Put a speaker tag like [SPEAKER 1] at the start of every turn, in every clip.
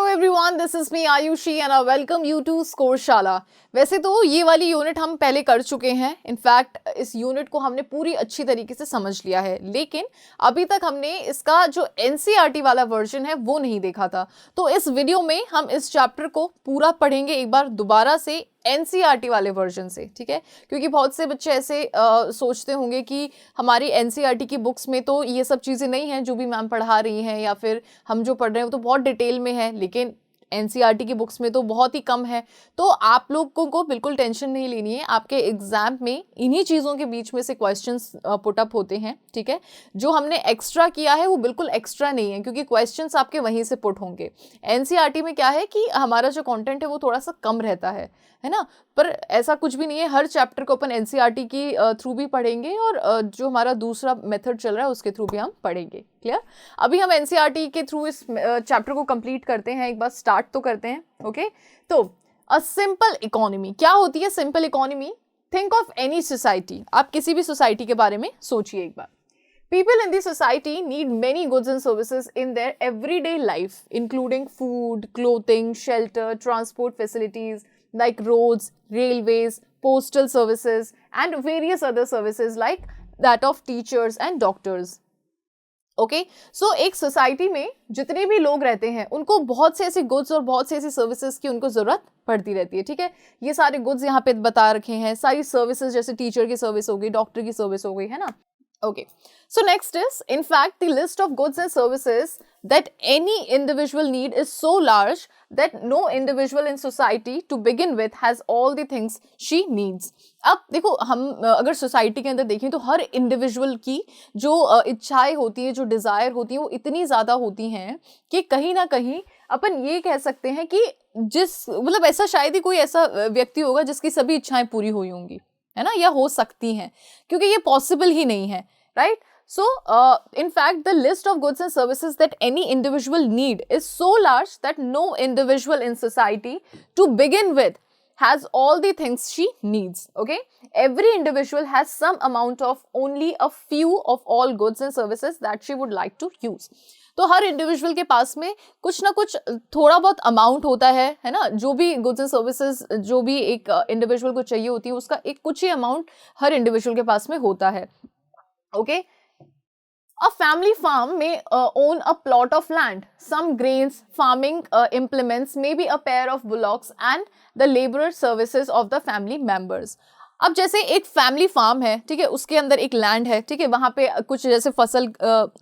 [SPEAKER 1] Everyone, this is me Ayushi and I welcome you to Scoreshala. वैसे तो ये वाली यूनिट हम पहले कर चुके हैं। इनफैक्ट इस यूनिट को हमने पूरी अच्छी तरीके से समझ लिया है, लेकिन अभी तक हमने इसका जो एनसीईआरटी वाला वर्जन है वो नहीं देखा था। तो इस वीडियो में हम इस चैप्टर को पूरा पढ़ेंगे एक बार दोबारा से एनसीईआरटी वाले वर्जन से, ठीक है। क्योंकि बहुत से बच्चे ऐसे सोचते होंगे कि हमारी एनसीईआरटी की बुक्स में तो ये सब चीज़ें नहीं हैं जो भी मैम पढ़ा रही हैं, या फिर हम जो पढ़ रहे हैं वो तो बहुत डिटेल में है, लेकिन एनसीईआरटी की बुक्स में तो बहुत ही कम है। तो आप लोगों को बिल्कुल टेंशन नहीं लेनी है, आपके एग्जाम में इन्हीं चीज़ों के बीच में से क्वेश्चंस पुट अप होते हैं, ठीक है। जो हमने एक्स्ट्रा किया है वो बिल्कुल एक्स्ट्रा नहीं है, क्योंकि क्वेश्चंस आपके वहीं से पुट होंगे। एनसीईआरटी में क्या है कि हमारा जो कंटेंट है वो थोड़ा सा कम रहता है ना। पर ऐसा कुछ भी नहीं है, हर चैप्टर को अपन एनसीईआरटी की थ्रू भी पढ़ेंगे और जो हमारा दूसरा मेथड चल रहा है उसके थ्रू भी हम पढ़ेंगे। क्लियर? अभी हम एनसीईआरटी के थ्रू इस चैप्टर को कंप्लीट करते हैं, एक बार स्टार्ट तो करते हैं। ओके, तो अ सिंपल इकोनॉमी क्या होती है? Simple economy, think of any society. आप किसी भी सोसाइटी के बारे में सोचिए एक बार। People in the society need many goods and services in their everyday life, including food, clothing, shelter, transport facilities like roads, railways, postal services, and various other services like that of teachers and doctors. Okay, so एक society में जितने भी लोग रहते हैं उनको बहुत से ऐसे गुड्स और बहुत से ऐसी सर्विसेज की उनको जरूरत पड़ती रहती है, ठीक है। ये सारे गुड्स यहाँ पे बता रखे हैं, सारी सर्विसेज जैसे टीचर की सर्विस हो गई, डॉक्टर की सर्विस हो गई, है ना। Okay, so next is, in fact, the list of goods and services that any individual need is so large that no individual in society to begin with has all the things she needs. अब देखो, हम अगर society के अंदर देखें तो हर individual की जो इच्छाएं होती है, जो डिज़ायर होती है, वो इतनी ज़्यादा होती हैं कि कहीं ना कहीं अपन ये कह सकते हैं कि मतलब ऐसा शायद ही कोई ऐसा व्यक्ति होगा जिसकी सभी इच्छाएं पूरी हुई होंगी, है ना, या हो सकती हैं, क्योंकि ये पॉसिबल ही नहीं है, right. So in fact the list of goods and services that any individual need is so large that no individual in society to begin with has all the things she needs. Okay, every individual has some amount of only a few of all goods and services that she would like to use. तो हर individual के पास में कुछ ना कुछ थोड़ा बहुत amount होता है ना। जो भी गुड्स एंड सर्विसेज जो भी एक इंडिविजुअल को चाहिए होती है उसका एक कुछ ही अमाउंट हर इंडिविजुअल के पास में होता है। Okay, A family farm may own a plot of land. Some grains, farming implements, maybe a pair of bullocks and the labor services of the family members. अब जैसे एक फैमिली फार्म है, ठीक है, उसके अंदर एक लैंड है, ठीक है, वहाँ पे कुछ जैसे फसल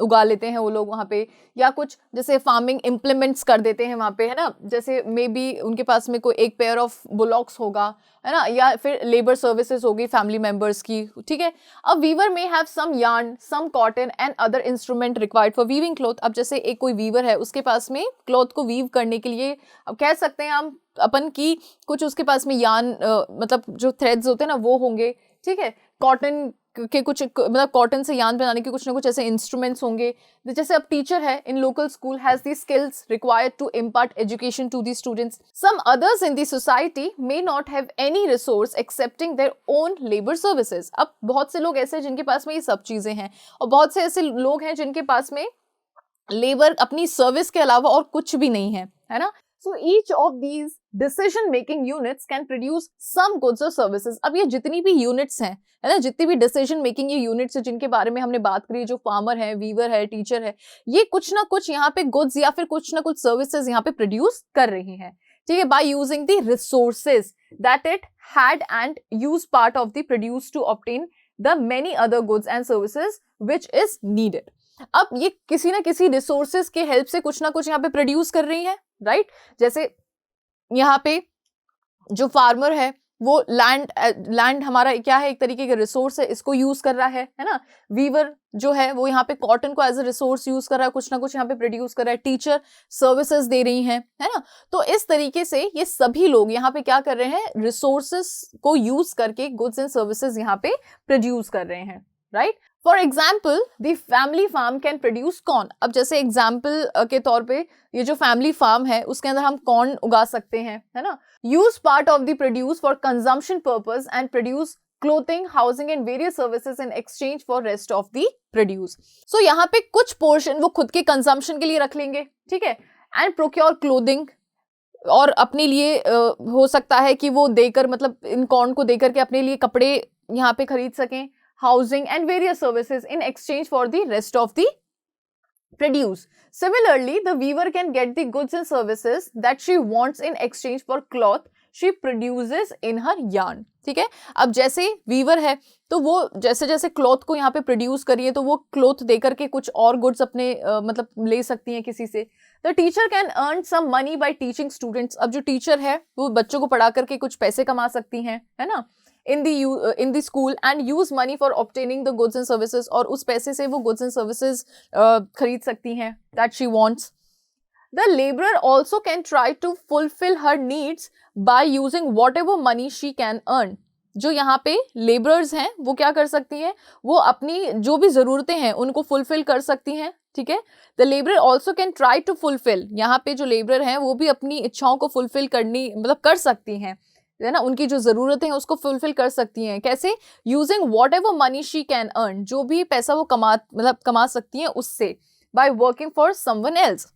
[SPEAKER 1] उगा लेते हैं वो लोग वहाँ पे, या कुछ जैसे फार्मिंग इम्प्लीमेंट्स कर देते हैं वहाँ पे, है ना। जैसे मे बी उनके पास में कोई एक पेयर ऑफ बुलॉक्स होगा, है ना, या फिर लेबर सर्विसेज होगी फैमिली मेंबर्स की, ठीक है। अब weaver may have some yarn, some cotton and other instrument required for weaving cloth. अब जैसे एक कोई वीवर है, उसके पास में क्लॉथ को वीव करने के लिए, अब कह सकते हैं हम अपन की कुछ उसके पास में यार्न मतलब जो थ्रेड्स होते हैं ना वो होंगे, ठीक है। कॉटन के कुछ मतलब कॉटन से यार्न बनाने के कुछ ना कुछ ऐसे इंस्ट्रूमेंट्स होंगे। जैसे अब टीचर है in local school has the skills required to impart education to the students. Some others in the society may not have any resource excepting their own labour services. अब बहुत से लोग ऐसे हैं जिनके पास में ये सब चीजें हैं, और बहुत से ऐसे लोग हैं जिनके पास में लेबर अपनी सर्विस के अलावा और कुछ भी नहीं है ना। So each of these decision making units can produce some goods or services. अब ये जितनी भी यूनिट्स हैं, है ना, जितनी भी डिसीजन मेकिंग ये यूनिट्स है जिनके बारे में हमने बात करी, जो फार्मर है, वीवर है, टीचर है, ये कुछ ना कुछ यहाँ पे गुड्स या फिर कुछ ना कुछ सर्विसेज यहाँ पे प्रोड्यूस कर रही हैं, ठीक है, by using the resources that it had and use part of the produce to obtain the many other goods and services which is needed. अब ये किसी ना किसी रिसोर्सेज के हेल्प से कुछ ना कुछ यहाँ पे प्रोड्यूस कर रही है, राइट। जैसे यहाँ पे जो फार्मर है वो लैंड हमारा क्या है, एक तरीके का रिसोर्स है, इसको यूज कर रहा है ना। वीवर जो है वो यहाँ पे कॉटन को एज अ रिसोर्स यूज कर रहा है, कुछ ना कुछ यहाँ पे प्रोड्यूस कर रहा है। टीचर सर्विसेज दे रही हैं, है ना। तो इस तरीके से ये सभी लोग यहाँ पे क्या कर रहे हैं, रिसोर्सेस को यूज करके गुड्स एंड सर्विसेज यहाँ पे प्रोड्यूस कर रहे हैं, right. For example the family farm can produce corn. अब जैसे एग्जाम्पल के तौर पे ये जो फैमिली फार्म है उसके अंदर हम कॉर्न उगा सकते हैं, है ना। Use part of the produce for consumption purpose and produce clothing, housing and various services in exchange for rest of the produce. So यहाँ पे कुछ पोर्शन वो खुद के कंजम्पशन के लिए रख लेंगे, ठीक है, एंड प्रोक्योर क्लोथिंग, और अपने लिए हो सकता है कि वो देकर, मतलब इन कॉर्न को देकर के अपने लिए कपड़े यहाँ पे खरीद सकें, housing and various services in exchange for the rest of the produce. Similarly, the weaver can get the goods and services that she wants in exchange for cloth she produces in her yarn. ठीक है, अब जैसे Weaver है तो वो जैसे जैसे cloth को यहाँ पे प्रोड्यूस करिए तो वो क्लॉथ देकर के कुछ और गुड्स अपने मतलब ले सकती हैं किसी से. The teacher can earn some money by teaching students. अब जो टीचर है वो बच्चों को पढ़ा करके कुछ पैसे कमा सकती हैं, है ना, in the school and use money for obtaining the goods and services, और उस पैसे से वो goods and services खरीद सकती हैं that she wants. The laborer also can try to fulfill her needs by using whatever money she can earn. जो यहाँ पे लेबरर्स हैं वो क्या कर सकती हैं, वो अपनी जो भी ज़रूरतें हैं उनको फुलफिल कर सकती हैं. ठीक है, the labourer also can try to fulfil, यहाँ पे जो लेबरर हैं वो भी अपनी इच्छाओं को फुलफिल करनी मतलब कर सकती हैं, है ना, उनकी जो ज़रूरतें हैं उसको फुलफिल कर सकती हैं. कैसे? Using what ever money she can earn, जो भी पैसा वो कमा सकती हैं उससे, by working for someone else.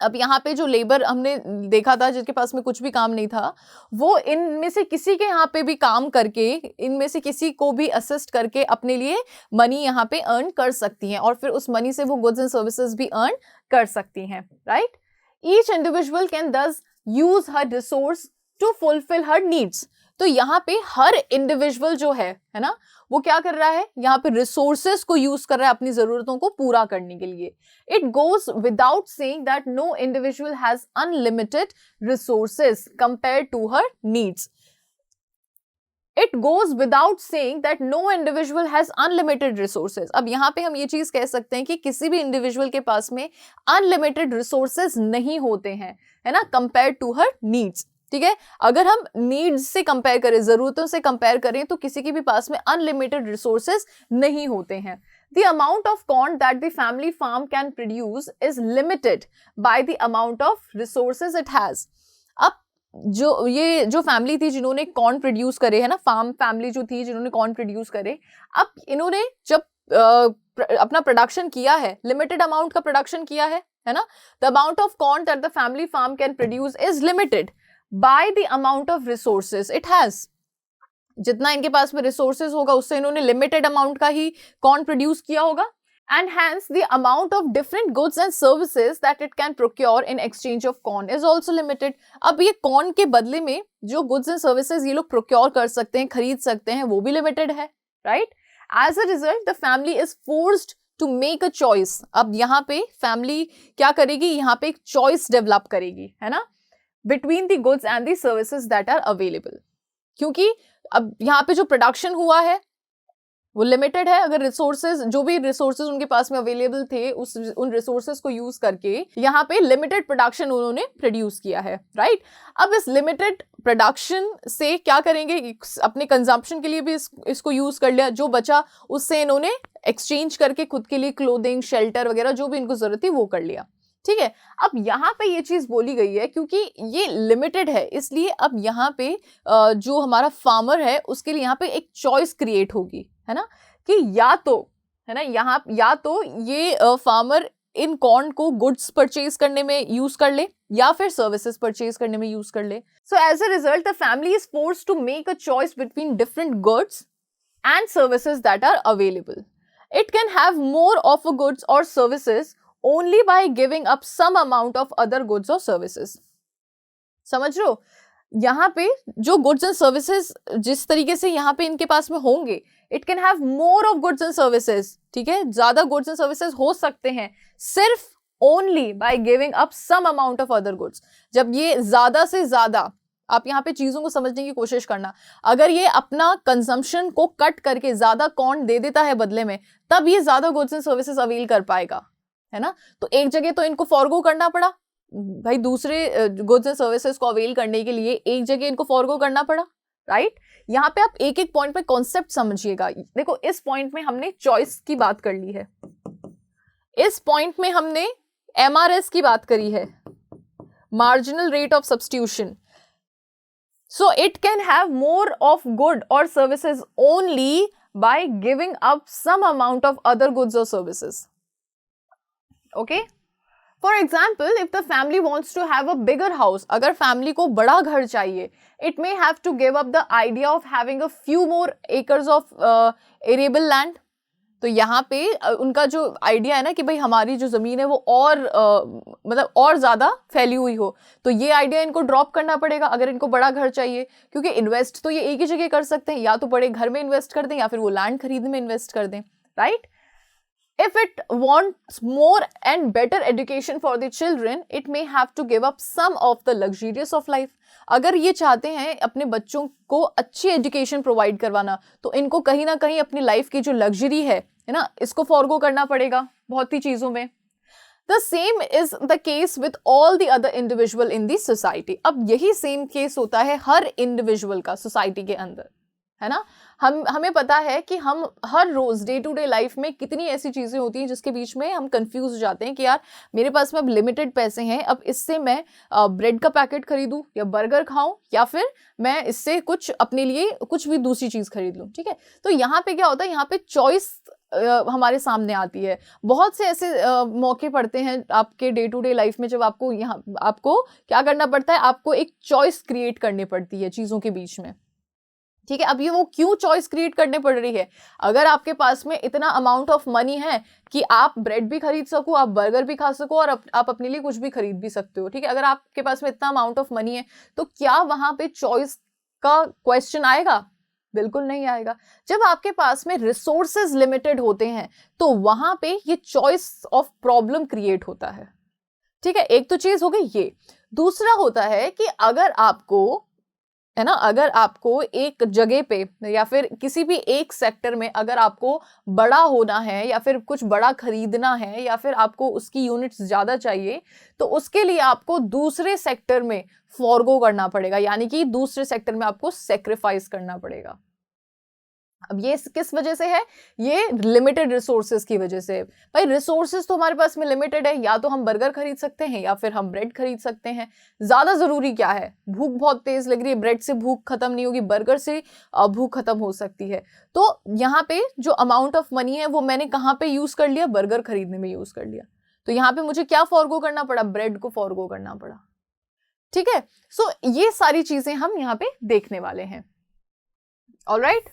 [SPEAKER 1] अब यहाँ पे जो लेबर हमने देखा था जिसके पास में कुछ भी काम नहीं था, वो इनमें से किसी के यहाँ पे भी काम करके, इनमें से किसी को भी असिस्ट करके अपने लिए मनी यहाँ पे अर्न कर सकती हैं, और फिर उस मनी से वो गुड्स एंड सर्विसेज भी अर्न कर सकती हैं. Right, each individual can thus use her resource to fulfil her needs. तो यहाँ पे हर इंडिविजुअल जो है ना, वो क्या कर रहा है, यहाँ पे रिसोर्सेस को यूज कर रहा है अपनी जरूरतों को पूरा करने के लिए. It goes without saying that no individual has unlimited resources compare to her needs. It goes without saying that no individual has unlimited resources. अब यहाँ पे हम ये चीज कह सकते हैं कि किसी भी इंडिविजुअल के पास में अनलिमिटेड रिसोर्सेज नहीं होते हैं, है ना, कंपेयर टू हर नीड्स. ठीक है, अगर हम नीड्स से कंपेयर करें, जरूरतों से कंपेयर करें, तो किसी के भी पास में अनलिमिटेड रिसोर्सेज नहीं होते हैं. The amount of corn that the family farm can produce is limited by the amount of resources it has. अब जो फैमिली थी जिन्होंने कॉर्न प्रोड्यूस करे, है ना, फार्म फैमिली जो थी जिन्होंने कॉर्न प्रोड्यूस करे, अब इन्होंने जब अपना प्रोडक्शन किया है, लिमिटेड अमाउंट का प्रोडक्शन किया है ना, the amount of corn that the family farm can produce is limited by the amount of resources it has. जितना इनके पास में रिसोर्सेज होगा उससे इन्होंने लिमिटेड अमाउंट का ही कॉर्न प्रोड्यूस किया होगा, and hence the amount of different goods and services that it can procure in exchange of corn is also limited. अब ये कॉर्न के बदले में जो गुड्स एंड सर्विसेज ये लोग प्रोक्योर कर सकते हैं, खरीद सकते हैं, वो भी लिमिटेड है. Right, as a result the family is forced to make a choice. अब यहाँ पे फैमिली क्या करेगी, यहाँ पे एक चॉइस डेवलप करेगी, है ना, between the goods and the services that are available. क्योंकि अब यहाँ पे जो प्रोडक्शन हुआ है वो लिमिटेड है. अगर रिसोर्सेज, जो भी रिसोर्सेज उनके पास में अवेलेबल थे, उन रिसोर्सेज को यूज करके यहाँ पे लिमिटेड प्रोडक्शन उन्होंने प्रोड्यूस किया है. राइट, अब इस लिमिटेड प्रोडक्शन से क्या करेंगे, अपने कंजम्पशन के लिए भी इसको यूज कर लिया, जो बचा उससे इन्होंने एक्सचेंज करके खुद के लिए क्लोथिंग, शेल्टर वगैरह जो भी इनको जरूरत थी वो कर लिया. ठीक है, अब यहाँ पे ये चीज बोली गई है क्योंकि ये लिमिटेड है, इसलिए अब यहाँ पे जो हमारा फार्मर है उसके लिए यहाँ पे एक चॉइस क्रिएट होगी, है ना, कि या तो, है ना, यहाँ या तो ये फार्मर इन कॉर्न को गुड्स परचेज करने में यूज कर ले या फिर सर्विसेज परचेज करने में यूज कर ले. So as a result the family is forced to make a choice between different goods and services that are available. It can have more of a goods और services only by giving up some amount of other goods or services. समझ रहे हो, यहाँ पे जो goods and services जिस तरीके से यहाँ पे इनके पास में होंगे, it can have more of goods and services. ठीक है, ज्यादा गुड्स एंड सर्विसेज हो सकते हैं सिर्फ only by giving up some amount of other goods. जब ये ज्यादा से ज्यादा, आप यहाँ पे चीजों को समझने की कोशिश करना, अगर ये अपना कंजम्पशन को कट करके ज्यादा कॉर्न दे देता है बदले में, तब ये ज्यादा गुड्स एंड सर्विसेज अवेल कर पाएगा, है ना. तो एक जगह तो इनको फॉरगो करना पड़ा भाई, दूसरे गुड्स एंड सर्विसेज को अवेल करने के लिए एक जगह इनको फॉरगो करना पड़ा. राइट, यहाँ पे आप एक एक पॉइंट पे कॉन्सेप्ट समझिएगा. देखो, इस पॉइंट में हमने चॉइस की बात कर ली है, इस पॉइंट में हमने MRS की बात करी है, marginal rate of substitution. So it can have more of good और services only by giving up some amount of other goods और services. Okay, for example if the family wants to have a bigger house, अगर family को बड़ा घर चाहिए, it may have to give up the idea of having a few more acres of arable land. तो यहाँ पे उनका जो आइडिया है ना कि भाई हमारी जो ज़मीन है वो और मतलब और ज़्यादा फैली हुई हो, तो ये आइडिया इनको ड्रॉप करना पड़ेगा अगर इनको बड़ा घर चाहिए, क्योंकि इन्वेस्ट तो ये एक ही जगह कर सकते हैं, या तो बड़े घर में इन्वेस्ट कर दें या फिर वो लैंड खरीदने में इन्वेस्ट कर दें, right. If it wants more and better education for the children, it may have to give up some of the luxurious of life. अगर ये चाहते हैं अपने बच्चों को अच्छी एजुकेशन प्रोवाइड करवाना, तो इनको कहीं ना कहीं अपनी लाइफ की जो लग्जरी है ना, इसको फॉरगो करना पड़ेगा बहुत ही चीज़ों में। The same is the case with all the other individual in the society. अब यही सेम केस होता है हर इंडिविजुअल का सोसाइटी के अंदर, है ना। हमें पता है कि हम हर रोज डे टू डे लाइफ में कितनी ऐसी चीज़ें होती हैं जिसके बीच में हम कंफ्यूज हो जाते हैं कि यार मेरे पास में अब लिमिटेड पैसे हैं, अब इससे मैं ब्रेड का पैकेट खरीदूं या बर्गर खाऊं या फिर मैं इससे कुछ अपने लिए कुछ भी दूसरी चीज़ खरीद लूं, ठीक है। तो यहाँ पे क्या होता है, यहाँ पे चॉइस हमारे सामने आती है। बहुत से ऐसे मौके पड़ते हैं आपके डे टू डे लाइफ में जब आपको आपको क्या करना पड़ता है, आपको एक चॉइस क्रिएट करनी पड़ती है चीज़ों के बीच में, ठीक है। अब ये वो क्यों चॉइस क्रिएट करने पड़ रही है, अगर आपके पास में इतना अमाउंट ऑफ मनी है कि आप ब्रेड भी खरीद सको, आप बर्गर भी खा सको और आप अपने लिए कुछ भी खरीद भी सकते हो, ठीक है। अगर आपके पास में इतना अमाउंट ऑफ मनी है तो क्या वहां पे चॉइस का क्वेश्चन आएगा? बिल्कुल नहीं आएगा। जब आपके पास में रिसोर्सेज लिमिटेड होते हैं तो वहां पे ये चॉइस ऑफ प्रॉब्लम क्रिएट होता है, ठीक है। एक तो चीज हो गई ये। दूसरा होता है कि अगर आपको, है ना, अगर आपको एक जगह पे या फिर किसी भी एक सेक्टर में अगर आपको बड़ा होना है या फिर कुछ बड़ा खरीदना है या फिर आपको उसकी यूनिट्स ज़्यादा चाहिए, तो उसके लिए आपको दूसरे सेक्टर में फॉरगो करना पड़ेगा, यानी कि दूसरे सेक्टर में आपको सेक्रीफाइस करना पड़ेगा। अब ये किस वजह से है? ये लिमिटेड रिसोर्सेज की वजह से। भाई रिसोर्सेज तो हमारे पास में लिमिटेड है, या तो हम बर्गर खरीद सकते हैं या फिर हम ब्रेड खरीद सकते हैं। ज़्यादा ज़रूरी क्या है? भूख बहुत तेज़ लग रही है, ब्रेड से भूख खत्म नहीं होगी, बर्गर से भूख खत्म हो सकती है। तो यहाँ पे जो अमाउंट ऑफ मनी है वो मैंने कहाँ पे यूज़ कर लिया? बर्गर खरीदने में यूज़ कर लिया। तो यहाँ पे मुझे क्या फॉरगो करना पड़ा? ब्रेड को फॉरगो करना पड़ा, ठीक है। सो ये सारी चीज़ें हम यहाँ पे देखने वाले हैं। Alright,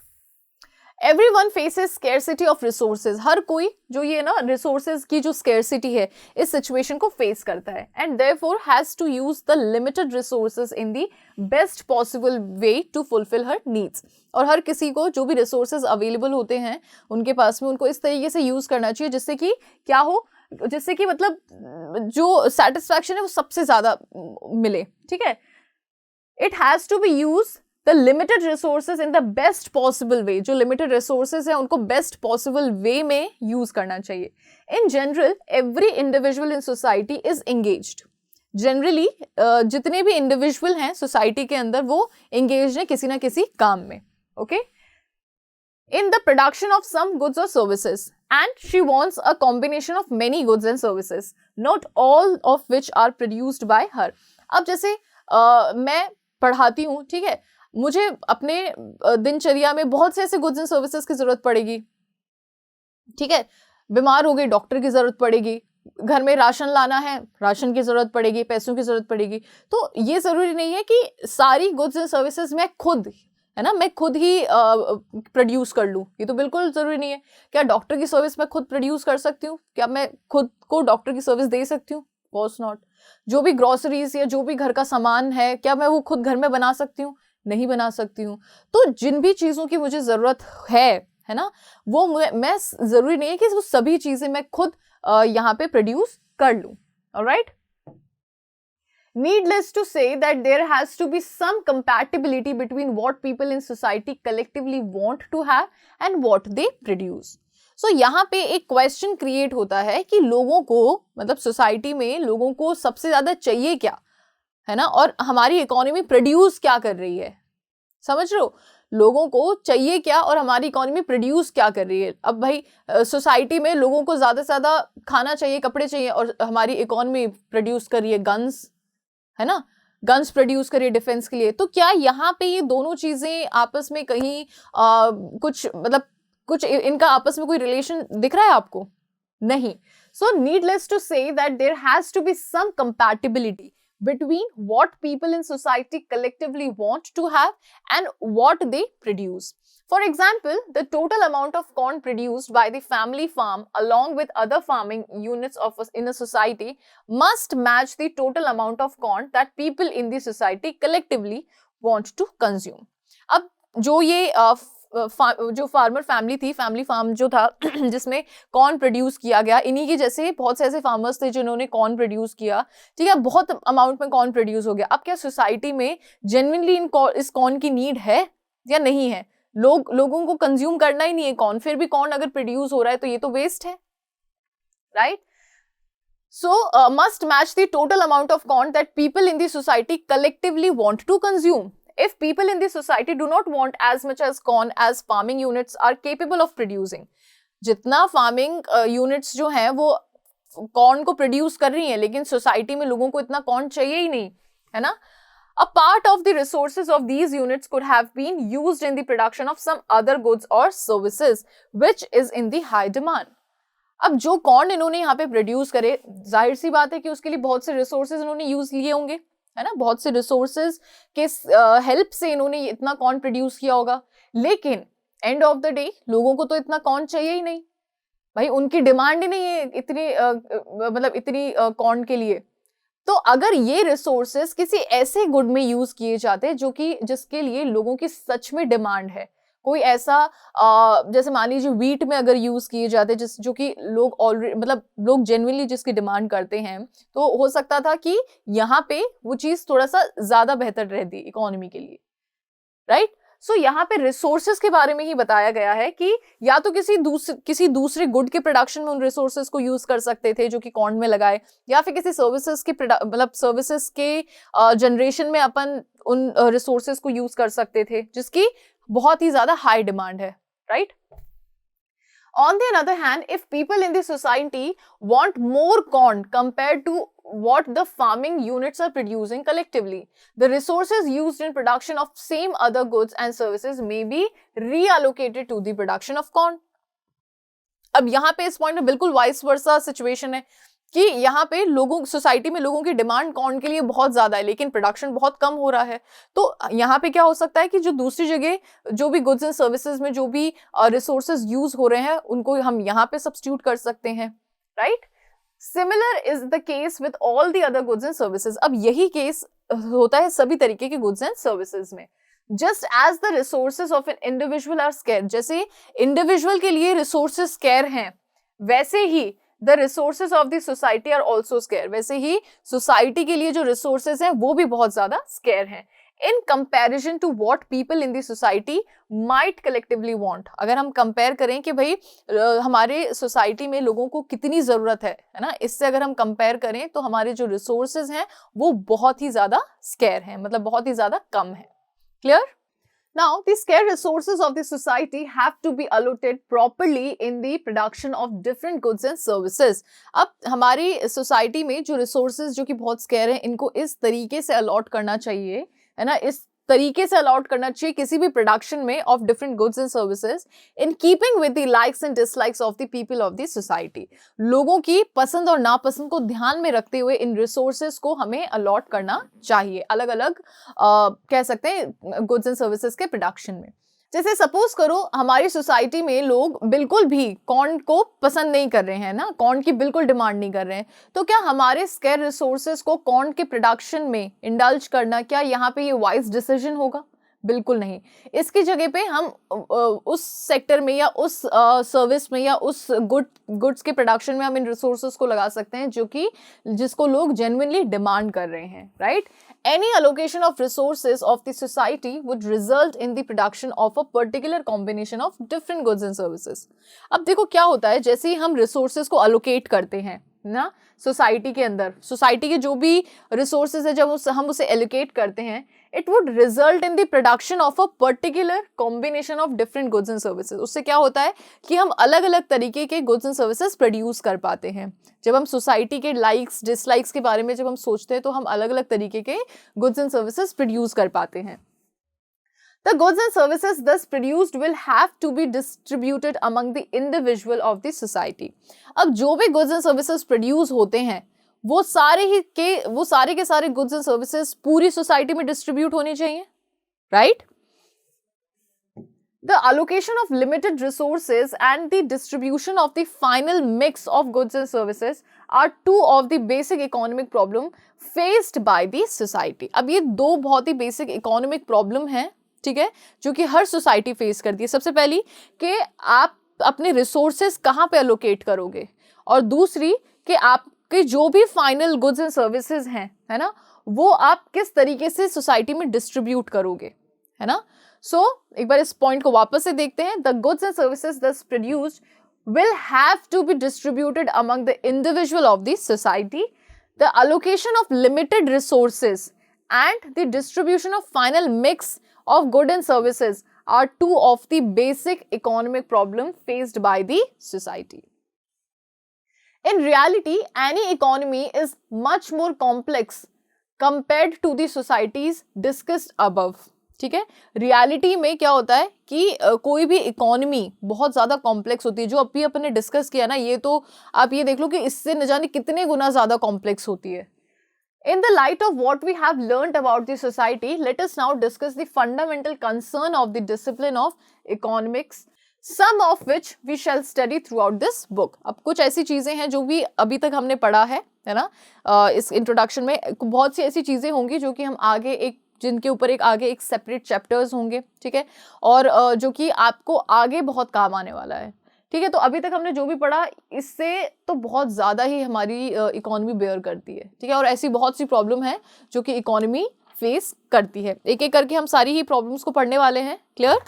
[SPEAKER 1] Everyone faces scarcity of resources. हर कोई जो ये ना resources की जो scarcity है इस situation को face करता है, and therefore has to use the limited resources in the best possible way to fulfill her needs. और हर किसी को जो भी resources available होते हैं उनके पास में उनको इस तरीके से use करना चाहिए जिससे कि क्या हो, जिससे कि मतलब जो satisfaction है वो सबसे ज़्यादा मिले, ठीक है। It has to be used the limited resources in the best possible way. जो limited resources हैं उनको best possible way में use करना चाहिए. In general, every individual in society is engaged. Generally, जितने भी individual हैं society के अंदर वो engaged हैं किसी ना किसी काम में, okay? In the production of some goods or services, and she wants a combination of many goods and services, not all of which are produced by her. अब जैसे मैं पढ़ाती हूँ, ठीक है, मुझे अपने दिनचर्या में बहुत से ऐसे गुड्स एंड सर्विसेज की जरूरत पड़ेगी, ठीक है। बीमार हो गई, डॉक्टर की जरूरत पड़ेगी, घर में राशन लाना है, राशन की जरूरत पड़ेगी, पैसों की जरूरत पड़ेगी। तो ये जरूरी नहीं है कि सारी गुड्स एंड सर्विसेज मैं खुद, है ना, मैं खुद ही प्रोड्यूस कर लूँ, ये तो बिल्कुल जरूरी नहीं है। क्या डॉक्टर की सर्विस मैं खुद प्रोड्यूस कर सकती हूँ? क्या मैं खुद को डॉक्टर की सर्विस दे सकती हूँ? Course not. जो भी ग्रोसरीज या जो भी घर का सामान है क्या मैं वो खुद घर में बना सकती हूँ? नहीं बना सकती हूँ। तो जिन भी चीज़ों की मुझे ज़रूरत है ना, वो मैं ज़रूरी नहीं है कि वो सभी चीज़ें मैं खुद यहाँ पे प्रोड्यूस कर लूँ। Alright, needless to say that there has to be some compatibility between what people in society collectively want to have and what they produce. So यहाँ पे एक क्वेश्चन क्रिएट होता है कि लोगों को, मतलब सोसाइटी में लोगों को सबसे ज़्यादा चाहिए क्या, है ना, और हमारी इकोनॉमी प्रोड्यूस क्या कर रही है। समझ रहे हो, लोगों को चाहिए क्या और हमारी इकोनॉमी प्रोड्यूस क्या कर रही है। अब भाई सोसाइटी में लोगों को ज़्यादा से ज़्यादा खाना चाहिए, कपड़े चाहिए, और हमारी इकोनॉमी प्रोड्यूस कर रही है गन्स, है ना, गन्स प्रोड्यूस करिए डिफेंस के लिए। तो क्या यहाँ पे ये दोनों चीज़ें आपस में कहीं कुछ मतलब कुछ इनका आपस में कोई रिलेशन दिख रहा है आपको? नहीं। So needless to say that there has to be some compatibility between what people in society collectively want to have and what they produce. For example, the total amount of corn produced by the family farm along with other farming units in a society must match the total amount of corn that people in the society collectively want to consume. अब जो ये जो farmer family थी, family farm जो था जिसमें corn produce किया गया, इन्हीं के जैसे बहुत से ऐसे फार्मर्स थे जिन्होंने कॉर्न प्रोड्यूस किया, ठीक है, बहुत अमाउंट में कॉर्न प्रोड्यूस हो गया. अब क्या सोसाइटी में जेन्युइनली इस कॉर्न की नीड है या नहीं है? लोगों को कंज्यूम करना ही नहीं है कॉर्न, फिर भी कॉर्न अगर प्रोड्यूस हो रहा है तो ये तो वेस्ट है, right? So must match the total amount of corn that people in the society collectively want to consume. If people in the society do not want as much as corn as farming units are capable of producing, जितना farming units जो हैं वो corn को produce कर रही हैं, लेकिन society में लोगों को इतना corn चाहिए ही नहीं, है ना? A part of the resources of these units could have been used in the production of some other goods or services which is in the high demand. अब जो कॉर्न इन्होंने यहाँ पे प्रोड्यूस करे, जाहिर सी बात है कि उसके लिए बहुत से रिसोर्सेज इन्होंने यूज लिए होंगे, है ना? बहुत से रिसोर्सेज के हेल्प से इन्होंने इतना कॉर्न प्रोड्यूस किया होगा, लेकिन एंड ऑफ द डे लोगों को तो इतना कॉर्न चाहिए ही नहीं भाई, उनकी डिमांड ही नहीं है इतनी मतलब इतनी कॉर्न के लिए. तो अगर ये रिसोर्सेज किसी ऐसे गुड में यूज किए जाते जो कि जिसके लिए लोगों की सच में डिमांड है, कोई ऐसा जैसे मान लीजिए वीट में अगर यूज किए जाते जो कि लोग ऑलरेडी मतलब लोग जेन्युइनली जिसकी डिमांड करते हैं, तो हो सकता था कि यहाँ पे वो चीज थोड़ा सा ज्यादा बेहतर रहती इकोनॉमी के लिए, राइट? सो यहाँ पे रिसोर्सेज के बारे में ही बताया गया है कि या तो किसी दूसरे गुड के प्रोडक्शन में उन रिसोर्सेज को यूज कर सकते थे जो कि कॉर्न में लगाए, या फिर किसी सर्विसेज के मतलब सर्विसेज के जनरेशन में अपन उन रिसोर्सेज को यूज कर सकते थे जिसकी बहुत ही ज्यादा हाई डिमांड है, right? On the other hand, if people in the society want more corn compared to what the farming units are producing collectively, the resources used in production of same other goods and services may be reallocated to the production of corn. अब यहाँ पे इस point में बिल्कुल vice versa situation है कि यहाँ पे सोसाइटी में लोगों की डिमांड कॉर्न के लिए बहुत ज्यादा है, लेकिन प्रोडक्शन बहुत कम हो रहा है. तो यहाँ पे क्या हो सकता है कि जो दूसरी जगह जो भी गुड्स एंड सर्विसेज में जो भी रिसोर्सेज यूज हो रहे हैं उनको हम यहाँ पे सब्स्टिट्यूट कर सकते हैं, right? Similar is the case with all the other goods and services. अब यही केस होता है सभी तरीके के गुड्स एंड सर्विसेज में. Just as the resources of an individual are scarce, जैसे इंडिविजुअल के लिए रिसोर्सेज स्केयर हैं, वैसे ही the resources of the society are also scarce. वैसे ही सोसाइटी के लिए जो रिसोर्सेज हैं वो भी बहुत ज्यादा स्केयर हैं in comparison to what people in the society might collectively want. अगर हम कंपेयर करें कि भाई हमारे सोसाइटी में लोगों को कितनी जरूरत है ना, इससे अगर हम कंपेयर करें तो हमारे जो रिसोर्सेज हैं वो बहुत ही ज्यादा स्केयर हैं, मतलब बहुत ही ज्यादा कम है. Clear? Now, the scarce resources of the society have to be allotted properly in the production of different goods and services. अब हमारी सोसाइटी में जो resources जो कि बहुत scarce हैं, इनको इस तरीके से allot करना चाहिए, है ना, इस तरीके से allot करना चाहिए किसी भी production में of different goods and services in keeping with the likes and dislikes of the people of the society. लोगों की पसंद और नापसंद को ध्यान में रखते हुए इन resources को हमें allot करना चाहिए अलग अलग कह सकते हैं goods and services के production में. जैसे सपोज करो हमारी सोसाइटी में लोग बिल्कुल भी कॉर्न को पसंद नहीं कर रहे हैं ना, कॉर्न की बिल्कुल डिमांड नहीं कर रहे हैं, तो क्या हमारे स्केयर रिसोर्सेज को कॉर्न के प्रोडक्शन में इंडल्ज करना क्या यहाँ पे ये वाइज डिसीजन होगा? बिल्कुल नहीं. इसकी जगह पे हम उस सेक्टर में या उस सर्विस में या उस गुड्स के प्रोडक्शन में हम इन रिसोर्सेज को लगा सकते हैं जो कि जिसको लोग जेन्युइनली डिमांड कर रहे हैं, right? Any allocation of resources of the society would result in the production of a particular combination of different goods and services. अब देखो क्या होता है, जैसे ही हम resources को allocate करते हैं ना सोसाइटी के अंदर, सोसाइटी के जो भी रिसोर्सेज है जब हम उसे एलोकेट करते हैं, it would result in the production of a particular combination of different goods and services. उससे क्या होता है कि हम अलग अलग तरीके के गुड्स एंड सर्विसेज प्रोड्यूस कर पाते हैं. जब हम सोसाइटी के लाइक्स डिसलाइक्स के बारे में जब हम सोचते हैं तो हम अलग अलग तरीके के गुड्स एंड सर्विसेज प्रोड्यूस कर पाते हैं. The goods and services thus produced will have to be distributed among the individual of the society. अब जो भी goods and services produce होते हैं वो सारे के सारे goods and services पूरी society में distribute होने चाहिए, right? The allocation of limited resources and the distribution of the final mix of goods and services are two of the basic economic problem faced by the society. अब ये दो बहुत ही basic economic problem हैं, ठीक है, जो कि हर society face करती है. सबसे पहली कि आप अपने रिसोर्सेज कहाँ पे अलोकेट करोगे, और दूसरी कि आपके जो भी फाइनल गुड्स एंड सर्विसेज हैं, है ना, वो आप किस तरीके से सोसाइटी में डिस्ट्रीब्यूट करोगे, है ना. सो एक बार इस पॉइंट को वापस से देखते हैं. द गुड्स एंड सर्विसेज दस produced will have to be distributed among the individual of the society. The allocation of limited resources and the distribution of final mix of goods and services are two of the basic economic problems faced by the society. In reality, any economy is much more complex compared to the societies discussed above. ठीक है, reality में क्या होता है कि कोई भी economy बहुत ज़्यादा कॉम्प्लेक्स होती है. जो अभी अपने डिस्कस किया ना, ये तो आप ये देख लो कि इससे न जाने कितने गुना ज़्यादा कॉम्प्लेक्स होती है. In the light of what we have learned about the society, let us now discuss the fundamental concern of the discipline of economics, some of which we shall study throughout this book. अब कुछ ऐसी चीज़ें हैं जो भी अभी तक हमने पढ़ा है ना, इस इंट्रोडक्शन में बहुत सी ऐसी चीज़ें होंगी जो कि हम आगे जिनके ऊपर आगे एक सेपरेट चैप्टर्स होंगे, ठीक है, और जो कि आपको आगे बहुत काम आने वाला है. ठीक है, तो अभी तक हमने जो भी पढ़ा इससे तो बहुत ज़्यादा ही हमारी इकोनॉमी बेयर करती है. ठीक है, और ऐसी बहुत सी प्रॉब्लम है जो कि इकोनॉमी फेस करती है. एक एक करके हम सारी ही प्रॉब्लम्स को पढ़ने वाले हैं. Clear?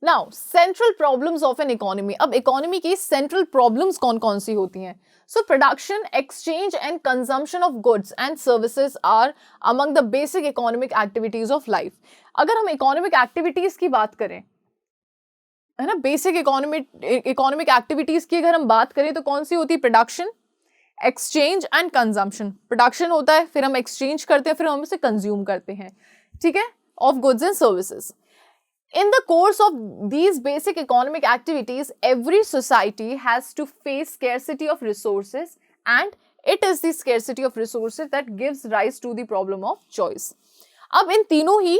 [SPEAKER 1] Now central problems of an economy. अब इकोनॉमी की सेंट्रल प्रॉब्लम्स कौन कौन सी होती हैं? So production, exchange and consumption of goods and services are among the basic economic activities of life. अगर हम economic activities की बात करें, है ना, बेसिक इकोनॉमिक एक्टिविटीज की अगर हम बात करें तो कौन सी होती है? Production, exchange and consumption. Production होता है, फिर हम एक्सचेंज करते हैं, फिर हम उसे कंज्यूम करते हैं, ठीक है, of goods and services. In the course of these basic economic activities, every society has to face scarcity of resources, and it is the scarcity of resources that gives rise to the problem of choice. अब इन तीनों ही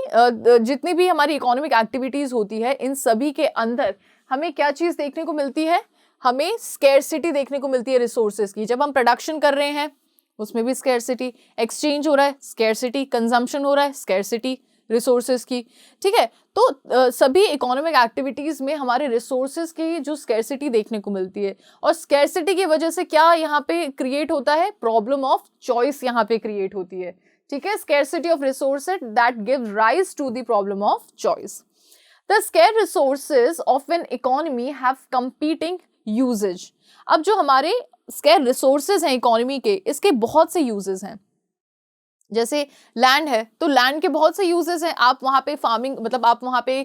[SPEAKER 1] जितनी भी हमारी economic activities होती है, इन सभी के अंदर हमें क्या चीज़ देखने को मिलती है? हमें स्कैरसिटी देखने को मिलती है रिसोर्सेज की. जब हम प्रोडक्शन कर रहे हैं उसमें भी स्कैरसिटी, एक्सचेंज हो रहा है स्कैरसिटी, कंजम्पशन हो रहा है स्कैरसिटी रिसोर्सेज की. ठीक है, तो सभी इकोनॉमिक एक्टिविटीज़ में हमारे रिसोर्सेज की जो स्कैरसिटी देखने को मिलती है, और स्कैरसिटी की वजह से क्या यहाँ पे क्रिएट होता है? प्रॉब्लम ऑफ चॉइस यहाँ पे क्रिएट होती है. ठीक है, scarcity of resources that give rise to the problem of choice. The scarce resources of an economy have competing uses. अब जो हमारे स्कैर रिसोर्सेज हैं इकोनॉमी के, इसके बहुत से यूजेस हैं. जैसे लैंड है तो लैंड के बहुत से यूजेस हैं. आप वहाँ पे फार्मिंग, मतलब आप वहाँ पे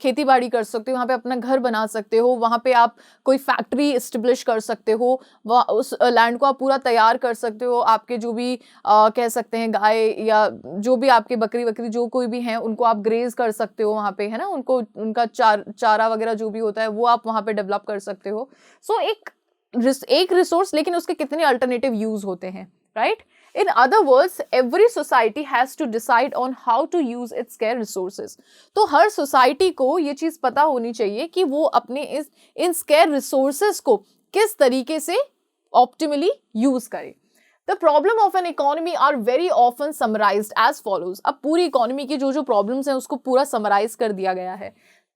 [SPEAKER 1] खेती बाड़ी कर सकते हो, वहाँ पे अपना घर बना सकते हो, वहाँ पे आप कोई फैक्ट्री इस्टेब्लिश कर सकते हो, उस लैंड को आप पूरा तैयार कर सकते हो. आपके जो भी कह सकते हैं गाय या जो भी आपके बकरी जो कोई भी हैं उनको आप ग्रेज कर सकते हो वहाँ पे, है ना, उनको उनका चारा वगैरह जो भी होता है वो आप वहाँ पे डेवलप कर सकते हो. सो एक रिसोर्स, लेकिन उसके कितने अल्टरनेटिव यूज होते हैं, right? In other words, every society has to decide on how to use its scarce resources. तो हर सोसाइटी को ये चीज़ पता होनी चाहिए कि वो अपने इन scarce resources को किस तरीके से optimally use करे. The problem of an economy are very often summarized as follows. अब पूरी इकोनॉमी की जो प्रॉब्लम्स हैं उसको पूरा समराइज कर दिया गया है.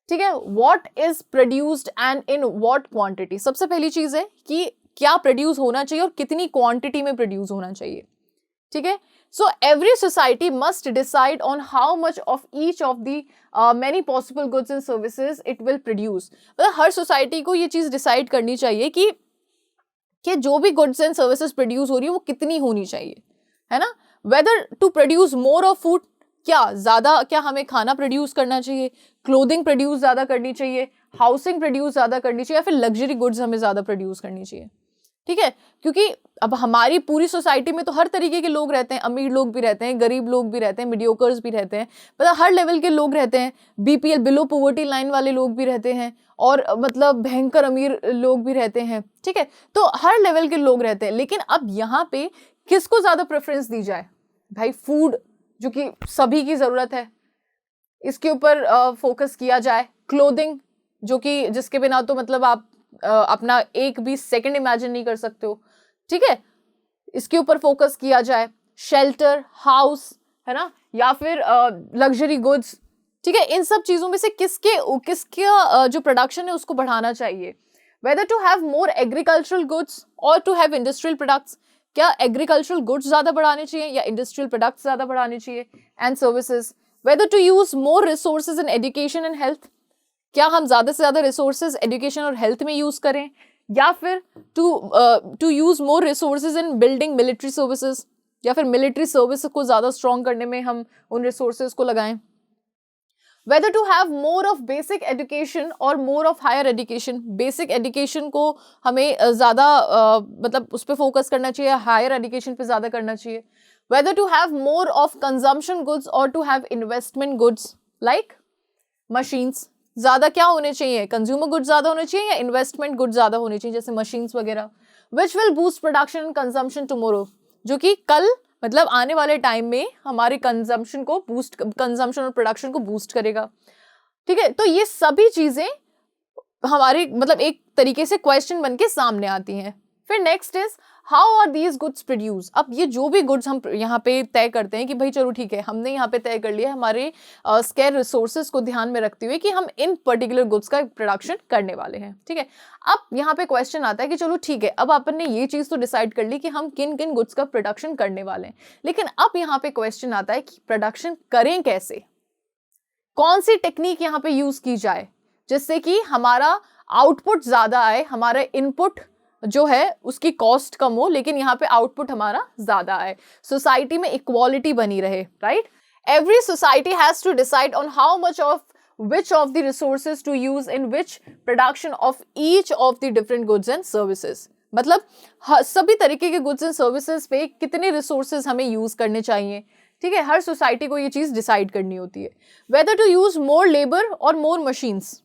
[SPEAKER 1] ठीक है, what is produced and in what quantity. सबसे पहली चीज़ है कि क्या प्रोड्यूस होना चाहिए और कितनी क्वांटिटी में प्रोड्यूस होना चाहिए. ठीक है, so every society must decide on how much of each of the many possible goods and services it will produce. मतलब हर सोसाइटी को ये चीज़ डिसाइड करनी चाहिए कि जो भी गुड्स एंड सर्विसेज प्रोड्यूस हो रही है वो कितनी होनी चाहिए, है ना. Whether to produce more of food, क्या हमें खाना प्रोड्यूस करना चाहिए, क्लोथिंग प्रोड्यूस ज़्यादा करनी चाहिए, हाउसिंग प्रोड्यूस ज़्यादा करनी चाहिए, या फिर लग्जरी गुड्स हमें ज़्यादा प्रोड्यूस करनी चाहिए. ठीक है, क्योंकि अब हमारी पूरी सोसाइटी में तो हर तरीके के लोग रहते हैं, अमीर लोग भी रहते हैं, गरीब लोग भी रहते हैं, मीडियोकर्स भी रहते हैं, मतलब हर लेवल के लोग रहते हैं, बीपीएल बिलो पॉवर्टी लाइन वाले लोग भी रहते हैं, और मतलब भयंकर अमीर लोग भी रहते हैं, ठीक है, तो हर लेवल के लोग रहते हैं। लेकिन अब यहाँ पे किसको ज्यादा प्रेफरेंस दी जाए? भाई फूड जो कि सभी की जरूरत है, इसके ऊपर फोकस किया जाए। क्लोथिंग जो कि जिसके बिना तो मतलब आप अपना एक भी सेकंड इमेजिन नहीं कर सकते हो, ठीक है, इसके ऊपर फोकस किया जाए। शेल्टर, हाउस, है ना, या फिर लग्जरी गुड्स, ठीक है, इन सब चीजों में से किसके जो प्रोडक्शन है उसको बढ़ाना चाहिए। Whether to have more agricultural goods और टू हैव इंडस्ट्रियल प्रोडक्ट्स, क्या एग्रीकल्चरल गुड्स ज्यादा बढ़ाने चाहिए या इंडस्ट्रियल प्रोडक्ट्स ज्यादा बढ़ाने चाहिए, and services. Whether to use more resources in education and health, क्या हम ज्यादा से ज्यादा रिसोर्सेज एजुकेशन और हेल्थ में यूज करें, या फिर to use more resources in building military services, या फिर मिलिट्री सर्विस को ज्यादा स्ट्रॉन्ग करने में हम उन रिसोर्सेज को लगाएं। Whether to have more of basic education और more of higher education, basic education को हमें ज्यादा मतलब उस पर फोकस करना चाहिए, हायर एजुकेशन पे ज्यादा करना चाहिए। Whether to have more of consumption goods और to have investment goods like machines, ज्यादा क्या होने चाहिए, कंज्यूमर गुड्स ज्यादा होने चाहिए या इन्वेस्टमेंट गुड्स ज्यादा होने चाहिए, जैसे मशीन्स वगैरह। Which will boost production and consumption tomorrow, जो कि कल मतलब आने वाले टाइम में हमारे कंजम्पशन और प्रोडक्शन को बूस्ट करेगा, ठीक है। तो ये सभी चीजें हमारे मतलब एक तरीके से क्वेश्चन बन के सामने आती हैं। फिर next is how are these goods produce. अब ये जो भी गुड्स हम यहाँ पे तय करते हैं कि भाई चलो ठीक है, हमने यहाँ पे तय कर लिया हमारे स्केयर रिसोर्सेज को ध्यान में रखते हुए कि हम इन पर्टिकुलर गुड्स का प्रोडक्शन करने वाले हैं, ठीक है। अब यहाँ पे क्वेश्चन आता है कि चलो ठीक है, अब अपन ने ये चीज तो डिसाइड कर ली कि हम किन किन गुड्स का प्रोडक्शन करने वाले हैं, लेकिन अब यहाँ पे क्वेश्चन आता है कि प्रोडक्शन करें कैसे, कौन सी टेक्निक यहाँ पे यूज की जाए जिससे कि हमारा आउटपुट ज्यादा आए, हमारा इनपुट जो है उसकी कॉस्ट कम हो, लेकिन यहाँ पे आउटपुट हमारा ज्यादा आए, सोसाइटी में इक्वालिटी बनी रहे, right. Every society has to decide on how much of which of the resources to use in which production of each of the different goods and services, मतलब सभी तरीके के गुड्स एंड सर्विसेज पे कितने resources हमें use करने चाहिए, ठीक है, हर सोसाइटी को ये चीज डिसाइड करनी होती है। Whether to use more labour or more machines,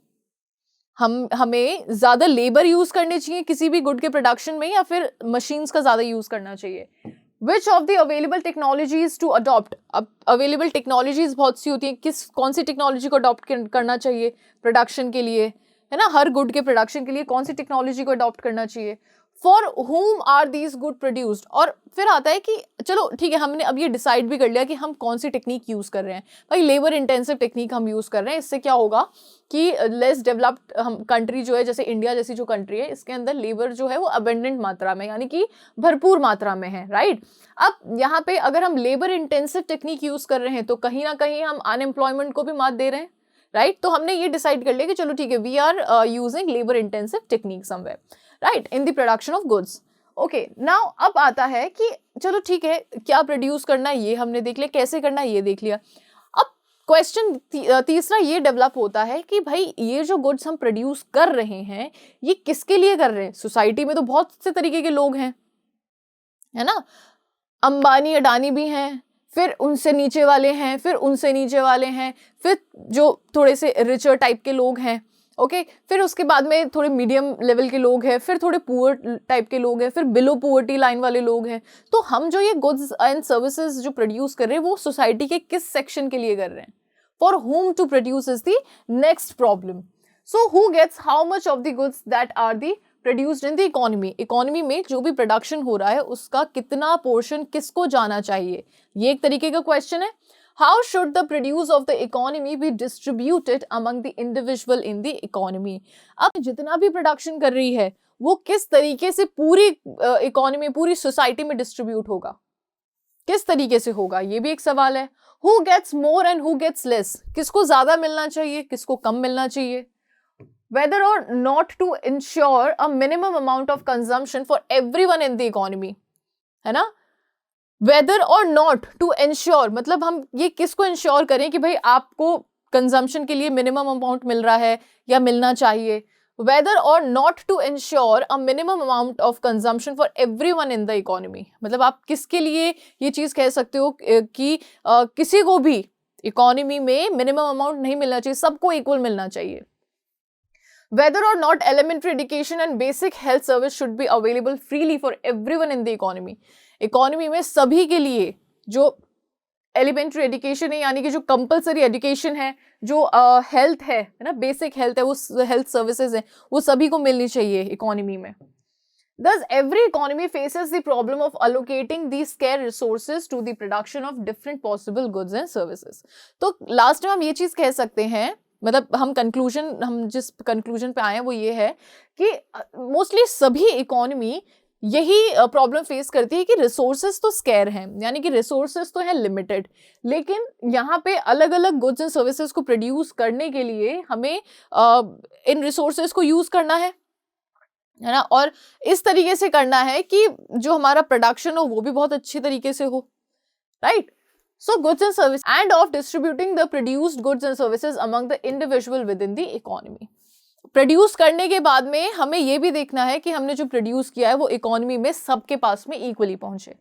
[SPEAKER 1] हमें ज्यादा लेबर यूज करनी चाहिए किसी भी गुड के प्रोडक्शन में या फिर मशीन्स का ज्यादा यूज करना चाहिए। Which of the available technologies to adopt, अब अवेलेबल टेक्नोलॉजीज बहुत सी होती हैं, कौन सी टेक्नोलॉजी को अडॉप्ट करना चाहिए प्रोडक्शन के लिए, है ना, हर गुड के प्रोडक्शन के लिए कौन सी टेक्नोलॉजी को अडॉप्ट करना चाहिए। For whom are these good produced, और फिर आता है कि चलो ठीक है, हमने अब ये डिसाइड भी कर लिया कि हम कौन सी टेक्निक यूज कर रहे हैं, भाई लेबर इंटेंसिव टेक्निक हम यूज कर रहे हैं। इससे क्या होगा कि लेस डेवलप्ड हम कंट्री जो है, जैसे इंडिया जैसी जो कंट्री है, इसके अंदर लेबर जो है वो अबेंडेंट मात्रा में, यानी कि भरपूर मात्रा में है, राइट। अब यहाँ पे अगर हम लेबर इंटेंसिव टेक्निक यूज कर रहे हैं तो कहीं ना कहीं हम अनएम्प्लॉयमेंट को भी मात दे रहे हैं, राइट। तो हमने ये डिसाइड कर लिया कि चलो ठीक है, we are using labour intensive technique somewhere, right, in the production of goods. Okay, now अब आता है कि चलो ठीक है, क्या प्रोड्यूस करना है ये हमने देख लिया, कैसे करना है ये देख लिया। अब क्वेश्चन तीसरा ये डेवलप होता है कि भाई ये जो गुड्स हम प्रोड्यूस कर रहे हैं ये किसके लिए कर रहे हैं। सोसाइटी में तो बहुत से तरीके के लोग हैं, है ना, अंबानी अडानी भी हैं, फिर उनसे नीचे वाले हैं, फिर उनसे नीचे वाले हैं, फिर जो थोड़े से रिचर टाइप के लोग हैं, ओके, फिर उसके बाद में थोड़े मीडियम लेवल के लोग हैं, फिर थोड़े पुअर टाइप के लोग हैं, फिर बिलो पुअर्टी लाइन वाले लोग हैं। तो हम जो ये गुड्स एंड सर्विसेज जो प्रोड्यूस कर रहे हैं वो सोसाइटी के किस सेक्शन के लिए कर रहे हैं, for whom to produce is the next problem. So who gets how much of the goods that are the produced in the economy, economy में जो भी प्रोडक्शन हो रहा है उसका कितना पोर्शन किसको जाना चाहिए, ये एक तरीके का क्वेश्चन है। How should the produce of the economy be distributed among the individual in the economy? अब जितना भी प्रोडक्शन कर रही है वो किस तरीके से पूरी इकोनॉमी, पूरी सोसाइटी में डिस्ट्रीब्यूट होगा, किस तरीके से होगा, ये भी एक सवाल है। Who gets more and who gets less, किसको ज्यादा मिलना चाहिए, किसको कम मिलना चाहिए। Whether or not to ensure a minimum amount of consumption for everyone in the economy, है ना। वेदर और नॉट टू इंश्योर, मतलब हम ये किसको इंश्योर करें कि भाई आपको कंजम्पशन के लिए मिनिमम अमाउंट मिल रहा है या मिलना चाहिए, whether or not to ensure a minimum amount of consumption for everyone in the economy। मतलब आप किसके लिए ये चीज कह सकते हो कि किसी को भी इकोनॉमी में मिनिमम अमाउंट नहीं मिलना चाहिए, सबको इक्वल मिलना चाहिए। whether or not elementary education and basic health service should be available freely for everyone in the economy। Economy में सभी के लिए जो एलिमेंट्री एजुकेशन है, यानी कि जो कंपलसरी एजुकेशन है, जो हेल्थ है ना, बेसिक हेल्थ है, वो हेल्थ सर्विसेज है, वो सभी को मिलनी चाहिए इकोनॉमी में। Thus, every economy faces the problem of allocating these scarce resources to the production of different possible goods and services। तो लास्ट में हम ये चीज कह सकते हैं, मतलब हम जिस कंक्लूजन पे आए हैं वो ये है कि मोस्टली सभी इकोनॉमी यही प्रॉब्लम फेस करती है कि रिसोर्सेज तो स्केयर हैं, यानी कि रिसोर्सेज तो हैं लिमिटेड, लेकिन यहाँ पे अलग अलग गुड्स एंड सर्विसेज को प्रोड्यूस करने के लिए हमें इन रिसोर्सेज को यूज करना है ना, और इस तरीके से करना है कि जो हमारा प्रोडक्शन हो वो भी बहुत अच्छी तरीके से हो, right. So goods and service end of distributing the produced goods and services among the individual with in the economy. Produce करने के बाद में हमें यह भी देखना है कि हमने जो प्रोड्यूस किया है वो इकोनॉमी में सबके पास में इक्वली पहुंचे,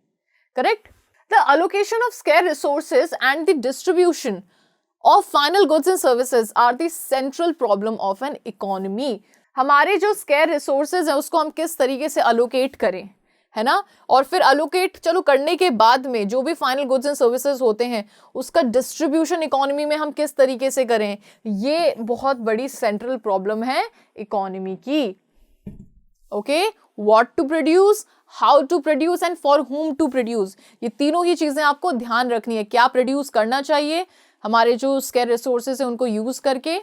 [SPEAKER 1] correct. The allocation of scarce resources and the distribution of final goods and services are the central problem of an economy. हमारे जो स्केयर रिसोर्सेज है उसको हम किस तरीके से अलोकेट करें, है ना, और फिर अलोकेट चलो करने के बाद में जो भी फाइनल गुड्स एंड सर्विसेज होते हैं उसका डिस्ट्रीब्यूशन इकोनॉमी में हम किस तरीके से करें, ये बहुत बड़ी सेंट्रल प्रॉब्लम है इकोनॉमी की। Okay, what to produce, how to produce and for whom to produce, ये तीनों ही चीजें आपको ध्यान रखनी है। क्या प्रोड्यूस करना चाहिए, हमारे जो स्केयर रिसोर्सेज है उनको यूज करके,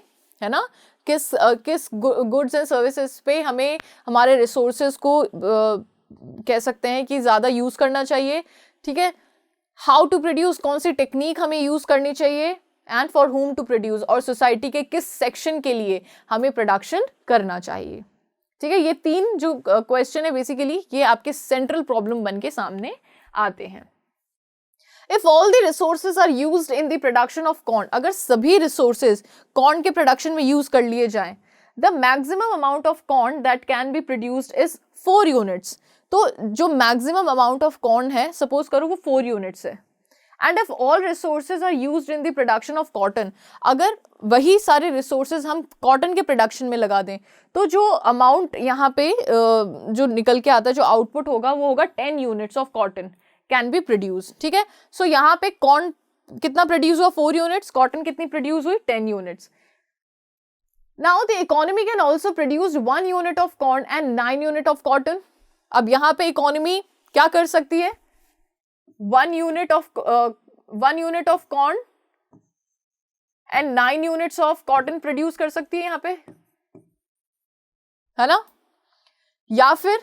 [SPEAKER 1] है ना, किस गुड्स एंड सर्विसेज पे हमें हमारे रिसोर्सेज को कह सकते हैं कि ज़्यादा यूज़ करना चाहिए, ठीक है। हाउ टू प्रोड्यूस, कौन सी टेक्निक हमें यूज़ करनी चाहिए, and for whom to produce, और सोसाइटी के किस सेक्शन के लिए हमें प्रोडक्शन करना चाहिए, ठीक है। ये तीन जो क्वेश्चन है बेसिकली ये आपके सेंट्रल प्रॉब्लम बन के सामने आते हैं। If all the resources are used in the production of corn, अगर सभी resources corn के production में use कर लिए जाएं, the maximum amount of corn that can be produced is 4 units। तो जो maximum amount of corn है, suppose करो वो 4 units है। And if all resources are used in the production of cotton, अगर वही सारे resources हम cotton के production में लगा दें, तो जो amount यहाँ पे जो निकल के आता है, जो output होगा वो होगा 10 units of cotton can be produce, ठीक है। सो यहाँ पे कॉर्न कितना प्रोड्यूस हुआ, 4 यूनिट्स, कॉटन कितनी प्रोड्यूस हुई, 10 units. Now the economy can also produce 1 unit of corn and 9 unit of cotton. अब यहाँ पे इकोनॉमी क्या कर सकती है, 1 unit of corn and 9 units of cotton produce कर सकती है यहाँ पे, है ना, या फिर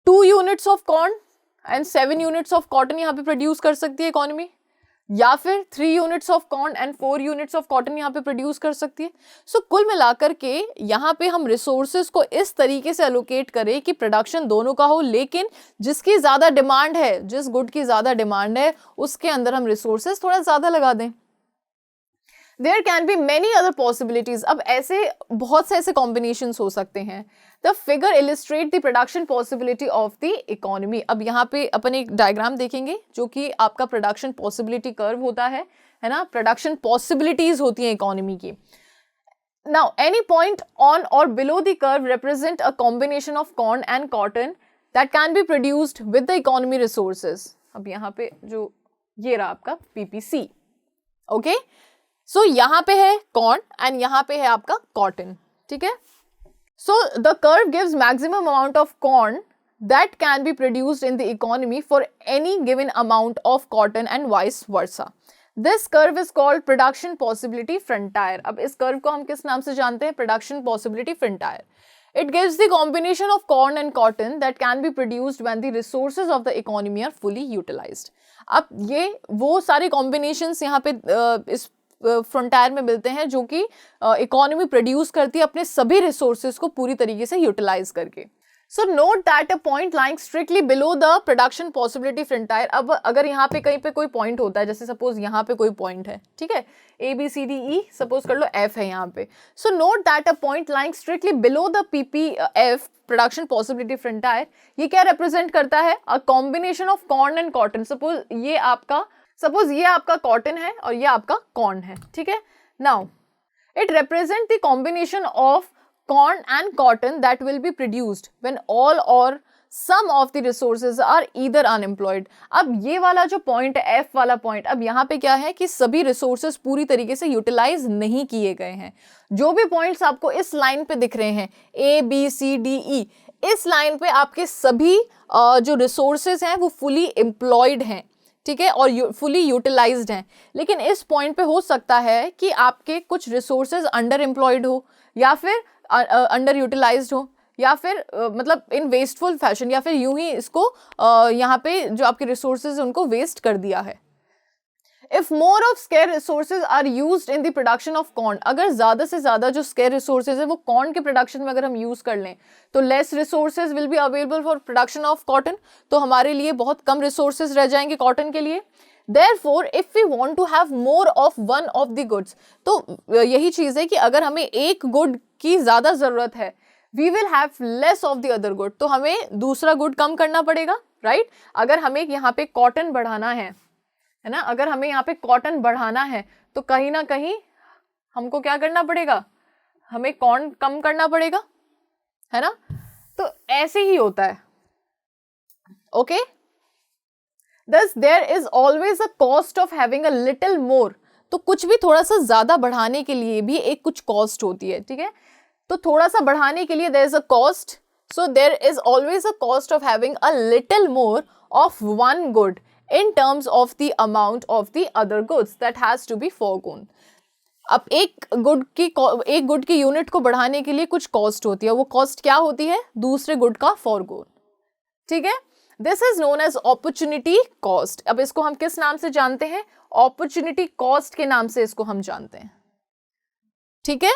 [SPEAKER 1] 2 units of corn and 7 units of cotton यहाँ पे प्रोड्यूस कर सकती है इकोनॉमी, या फिर 3 units of corn and 4 units of cotton यहाँ पे प्रोड्यूस कर सकती है। सो कुल मिलाकर के यहाँ पे हम रिसोर्सेज को इस तरीके से अलोकेट करें कि प्रोडक्शन दोनों का हो, लेकिन जिसकी ज़्यादा डिमांड है, जिस गुड की ज़्यादा डिमांड है उसके अंदर हम रिसोर्सेज थोड़ा ज़्यादा लगा दें। There can be many other possibilities। अब ऐसे बहुत से ऐसे कॉम्बिनेशंस हो सकते हैं। The figure illustrate the production possibility of the economy। अब यहाँ पे अपन एक डायग्राम देखेंगे जो कि आपका प्रोडक्शन पॉसिबिलिटी कर्व होता है ना, प्रोडक्शन पॉसिबिलिटीज होती हैं इकोनॉमी की। Now any point on or below the curve represent a combination of corn and cotton that can be produced with the economy resources। अब यहाँ पे जो ये रहा आपका PPC, ओके। सो यहाँ पे है कॉर्न एंड यहाँ पे है आपका कॉटन, ठीक है। So the curve gives maximum amount of corn that can be produced in the economy for any given amount of cotton and vice versa. This curve is called production possibility frontier. अब इस curve को हम किस नाम से जानते हैं, production possibility frontier. It gives the combination of corn and cotton that can be produced when the resources of the economy are fully utilized। अब ये वो सारे combinations यहाँ पे इस फ्रंटायर में मिलते हैं जो कि इकोनॉमी प्रोड्यूस करती है अपने सभी रिसोर्सेज को पूरी तरीके से यूटिलाइज करके। So note that a point lying strictly below the production possibility frontier. अब अगर यहाँ पे कहीं पे कोई पॉइंट होता है, जैसे सपोज यहाँ पे कोई पॉइंट है, ठीक है, ABCDE, सपोज कर लो F है यहाँ पे। So note that a point lying strictly below the PPF production possibility frontier, ये क्या रिप्रेजेंट करता है? A combination of corn and cotton. Suppose ये आपका कॉटन है और ये आपका कॉर्न है, ठीक है। Now it represents the combination of corn and cotton that will be produced when all or some of the resources are either unemployed। अब ये वाला जो पॉइंट है, F वाला पॉइंट, अब यहाँ पे क्या है कि सभी रिसोर्सेज पूरी तरीके से यूटिलाइज नहीं किए गए हैं। जो भी पॉइंट्स आपको इस लाइन पे दिख रहे हैं ABCDE, इस लाइन पे आपके सभी जो रिसोर्सेज हैं वो फुली एम्प्लॉयड हैं, ठीक है, और फुली यूटिलाइज्ड हैं। लेकिन इस पॉइंट पे हो सकता है कि आपके कुछ रिसोर्सेज अंडर एम्प्लॉयड हो, या फिर अंडर यूटिलाइज्ड हो, या फिर मतलब इन वेस्टफुल फैशन, या फिर यूं ही इसको यहाँ पे जो आपके रिसोर्सेज उनको वेस्ट कर दिया है। If more of scarce resources are used in the production of corn, अगर ज़्यादा से ज़्यादा जो scarce resources है वो corn के production में अगर हम use कर लें, तो less resources will be available for production of cotton, तो हमारे लिए बहुत कम resources रह जाएंगे cotton के लिए। Therefore, if we want to have more of one of the goods, तो यही चीज़ है कि अगर हमें एक good की ज़्यादा ज़रूरत है, we will have less of the other good, तो हमें दूसरा good कम करना पड़ेगा, right? अगर हमें यहाँ पे cotton बढ़ाना है ना, अगर हमें यहाँ पे कॉटन बढ़ाना है तो कहीं ना कहीं हमको क्या करना पड़ेगा? हमें कॉर्न कम करना पड़ेगा, है ना। तो ऐसे ही होता है, okay. Thus there is always a cost of having a little more, तो कुछ भी थोड़ा सा ज्यादा बढ़ाने के लिए भी एक कुछ कॉस्ट होती है, ठीक है। तो थोड़ा सा बढ़ाने के लिए there is a cost, so there is always a cost of having a little more of one good in terms of the amount of the other goods that has to be foregone। अब एक good की unit को बढ़ाने के लिए कुछ cost होती है, वो कॉस्ट क्या होती है? दूसरे गुड का फोरगोन, ठीक है। This is known as opportunity cost. अब इसको हम किस नाम से जानते हैं? अपॉर्चुनिटी कॉस्ट के नाम से इसको हम जानते हैं, ठीक है।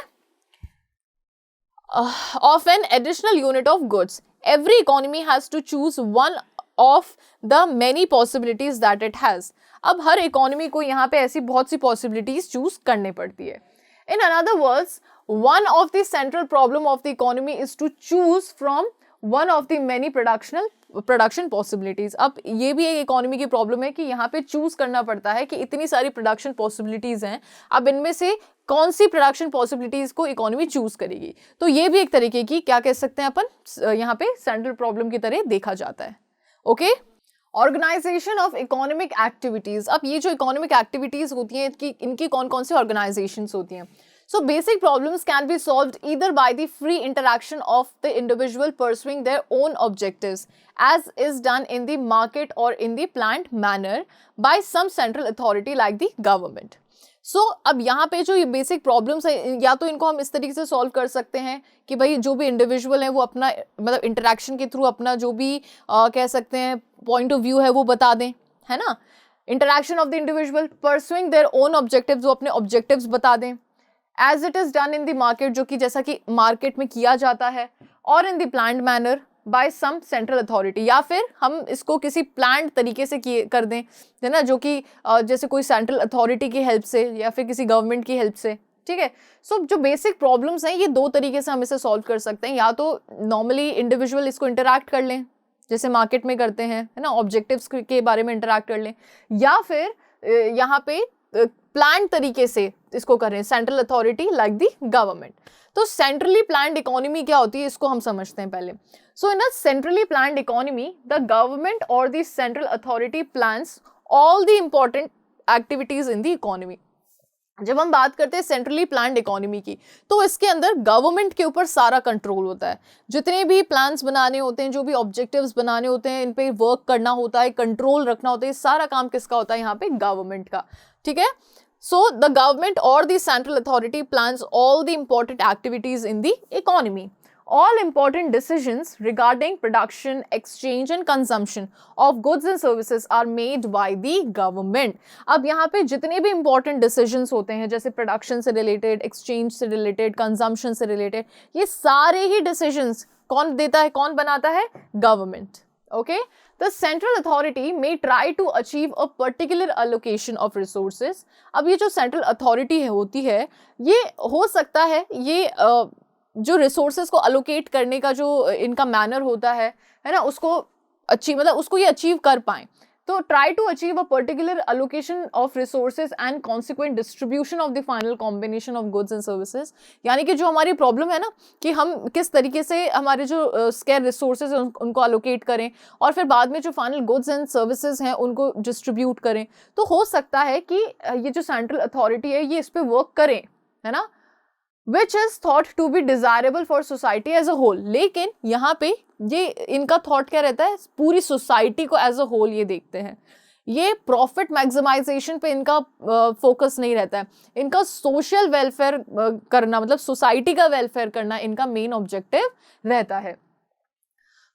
[SPEAKER 1] Of an additional unit of goods, every economy has to choose one of the many possibilities that it has। अब हर इकोनॉमी को यहाँ पे ऐसी बहुत सी पॉसिबिलिटीज चूज करनी पड़ती है। In another words, one of the central problem of the economy is to choose from one of the many production possibilities। अब ये भी एक इकोनॉमी की प्रॉब्लम है कि यहाँ पे चूज करना पड़ता है कि इतनी सारी प्रोडक्शन पॉसिबिलिटीज हैं, अब इनमें से कौन सी प्रोडक्शन पॉसिबिलिटीज को इकोनॉमी चूज करेगी। तो ये भी एक तरीके की क्या कह सकते हैं अपन, यहाँ पे सेंट्रल प्रॉब्लम की तरह देखा जाता है, okay. Organisation of economic activities. अब ये जो इकोनॉमिक एक्टिविटीज होती हैं इनकी कौन कौन सी ऑर्गेनाइजेशंस होती हैं? So basic problems can be solved either by the free interaction of the individual pursuing their own objectives as is done in the market और in the planned manner by some central authority like the government. So अब यहाँ पे जो ये basic problems है, या तो इनको हम इस तरीके से सॉल्व कर सकते हैं कि भाई जो भी इंडिविजुअल है वो अपना मतलब इंटरेक्शन के थ्रू अपना जो भी कह सकते हैं पॉइंट ऑफ व्यू है वो बता दें, है ना। Interaction of the individual pursuing their own objectives, वो अपने ऑब्जेक्टिव्स बता दें as it is done in the market, जो कि जैसा कि मार्केट में किया जाता है, और in the planned manner by some central authority, या फिर हम इसको किसी प्लान्ड तरीके से कर दें, है ना, जो कि जैसे कोई सेंट्रल अथॉरिटी की हेल्प से या फिर किसी गवर्नमेंट की हेल्प से, ठीक है। सो जो बेसिक प्रॉब्लम्स हैं ये दो तरीके से हम इसे सॉल्व कर सकते हैं, या तो नॉर्मली इंडिविजुअल इसको इंटरैक्ट कर लें जैसे मार्केट में करते हैं, है ना, ऑब्जेक्टिव्स के बारे में इंटरैक्ट कर लें, या फिर यहाँ पे प्लान तरीके से इसको करें central authority like the government. तो सेंट्रली प्लान्ड इकोनॉमी क्या होती है इसको हम समझते हैं पहले। So in a centrally planned economy the government और the central authority plans all the important activities in the economy. जब हम बात करते हैं सेंट्रली प्लान्ड इकोनॉमी की, तो इसके अंदर गवर्नमेंट के ऊपर सारा कंट्रोल होता है। जितने भी प्लान्स बनाने होते हैं, जो भी ऑब्जेक्टिव्स बनाने होते हैं, इन पे वर्क करना होता है, कंट्रोल रखना होता है, सारा काम किसका होता है यहाँ पे? गवर्नमेंट का, ठीक है। सो द गवर्नमेंट और the central authority plans all the important activities in the economy. all important decisions regarding production, exchange and consumption of goods and services are made by the government. अब यहाँ पे जितने भी important decisions होते हैं, जैसे production से related, exchange से related, consumption से related, ये सारे ही decisions कौन देता है, कौन बनाता है? Government. Okay? The central authority may try to achieve a particular allocation of resources. अब ये जो central authority होती है, ये हो सकता है ये जो रिसोर्सेज को अलोकेट करने का जो इनका मैनर होता है ना, उसको उसको ये अचीव कर पाए. तो try to achieve a particular allocation of resources and consequent distribution of the final combination of goods and services. यानी कि जो हमारी प्रॉब्लम है ना कि हम किस तरीके से हमारे जो स्केयर रिसोर्सेज हैं उनको अलोकेट करें और फिर बाद में जो फाइनल गुड्स एंड सर्विसेज हैं उनको डिस्ट्रीब्यूट करें. तो हो सकता है कि ये जो सेंट्रल अथॉरिटी है ये इस पर वर्क करें, है ना, which is thought to be desirable for society as a whole. लेकिन यहाँ पे ये इनका थॉट क्या रहता है? पूरी सोसाइटी को एज अ होल ये देखते हैं. ये प्रॉफिट मैक्सिमाइजेशन पे इनका फोकस नहीं रहता है. इनका सोशल वेलफेयर करना, मतलब सोसाइटी का वेलफेयर करना इनका मेन ऑब्जेक्टिव रहता है.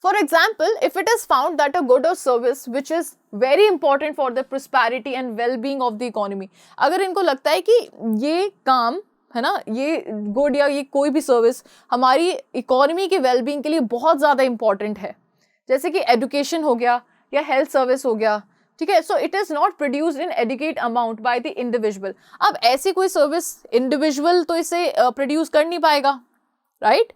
[SPEAKER 1] For example, if it is found that a good or service which is very important for the prosperity and well-being of the economy, अगर इनको लगता है कि ये काम है ना, ये गुड या ये कोई भी सर्विस हमारी इकोनॉमी के वेलबींग के लिए बहुत ज़्यादा इंपॉर्टेंट है, जैसे कि एजुकेशन हो गया या हेल्थ सर्विस हो गया, ठीक है, so it is not produced in adequate amount by the individual. अब ऐसी कोई सर्विस इंडिविजुअल तो इसे प्रोड्यूस कर नहीं पाएगा, right?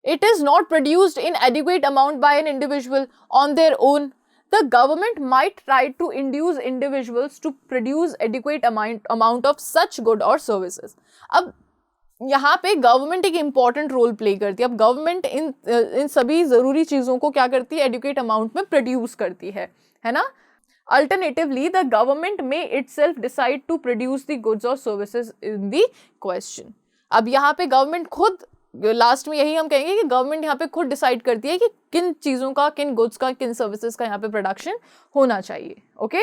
[SPEAKER 1] It is not produced in adequate amount by an individual on their own. The government might try to induce individuals to produce adequate amount of such good or services. अब यहाँ पे government एक important role play करती है. अब government in सभी ज़रूरी चीज़ों को क्या करती है? एडुकेट अमाउंट में प्रोड्यूस करती है ना. Alternatively the government may itself decide to produce the goods और सर्विसेज इन द क्वेश्चन. अब यहाँ पे गवर्नमेंट खुद, लास्ट में यही हम कहेंगे कि गवर्नमेंट यहाँ पे खुद डिसाइड करती है कि किन चीज़ों का, किन गुड्स का, किन सर्विसेज का यहाँ पे प्रोडक्शन होना चाहिए. Okay.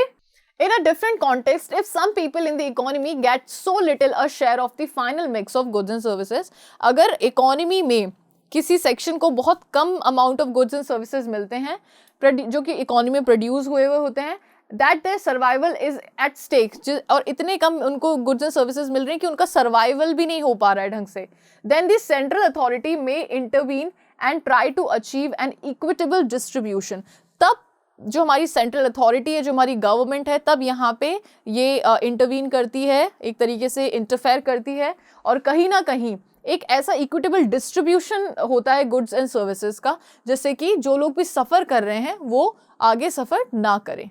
[SPEAKER 1] In a different context, if some people in the economy get so little a share of the final mix of goods and services, अगर इकोनॉमी में किसी सेक्शन को बहुत कम amount of goods and services मिलते हैं जो कि इकोनॉमी में प्रोड्यूस हुए होते हैं, that their survival is at stake, और इतने कम उनको गुड्स एंड सर्विसेज मिल रहे हैं कि उनका सर्वाइवल भी नहीं हो पा रहा है ढंग से, then the central authority may intervene and try to achieve an equitable distribution. तब जो हमारी सेंट्रल अथॉरिटी है, जो हमारी गवर्नमेंट है, तब यहाँ पे ये इंटरवीन करती है, एक तरीके से इंटरफेयर करती है और कहीं ना कहीं एक ऐसा इक्विटेबल डिस्ट्रीब्यूशन होता है गुड्स एंड सर्विसेज का, जिससे कि जो लोग भी सफ़र कर रहे हैं वो आगे सफ़र ना करें.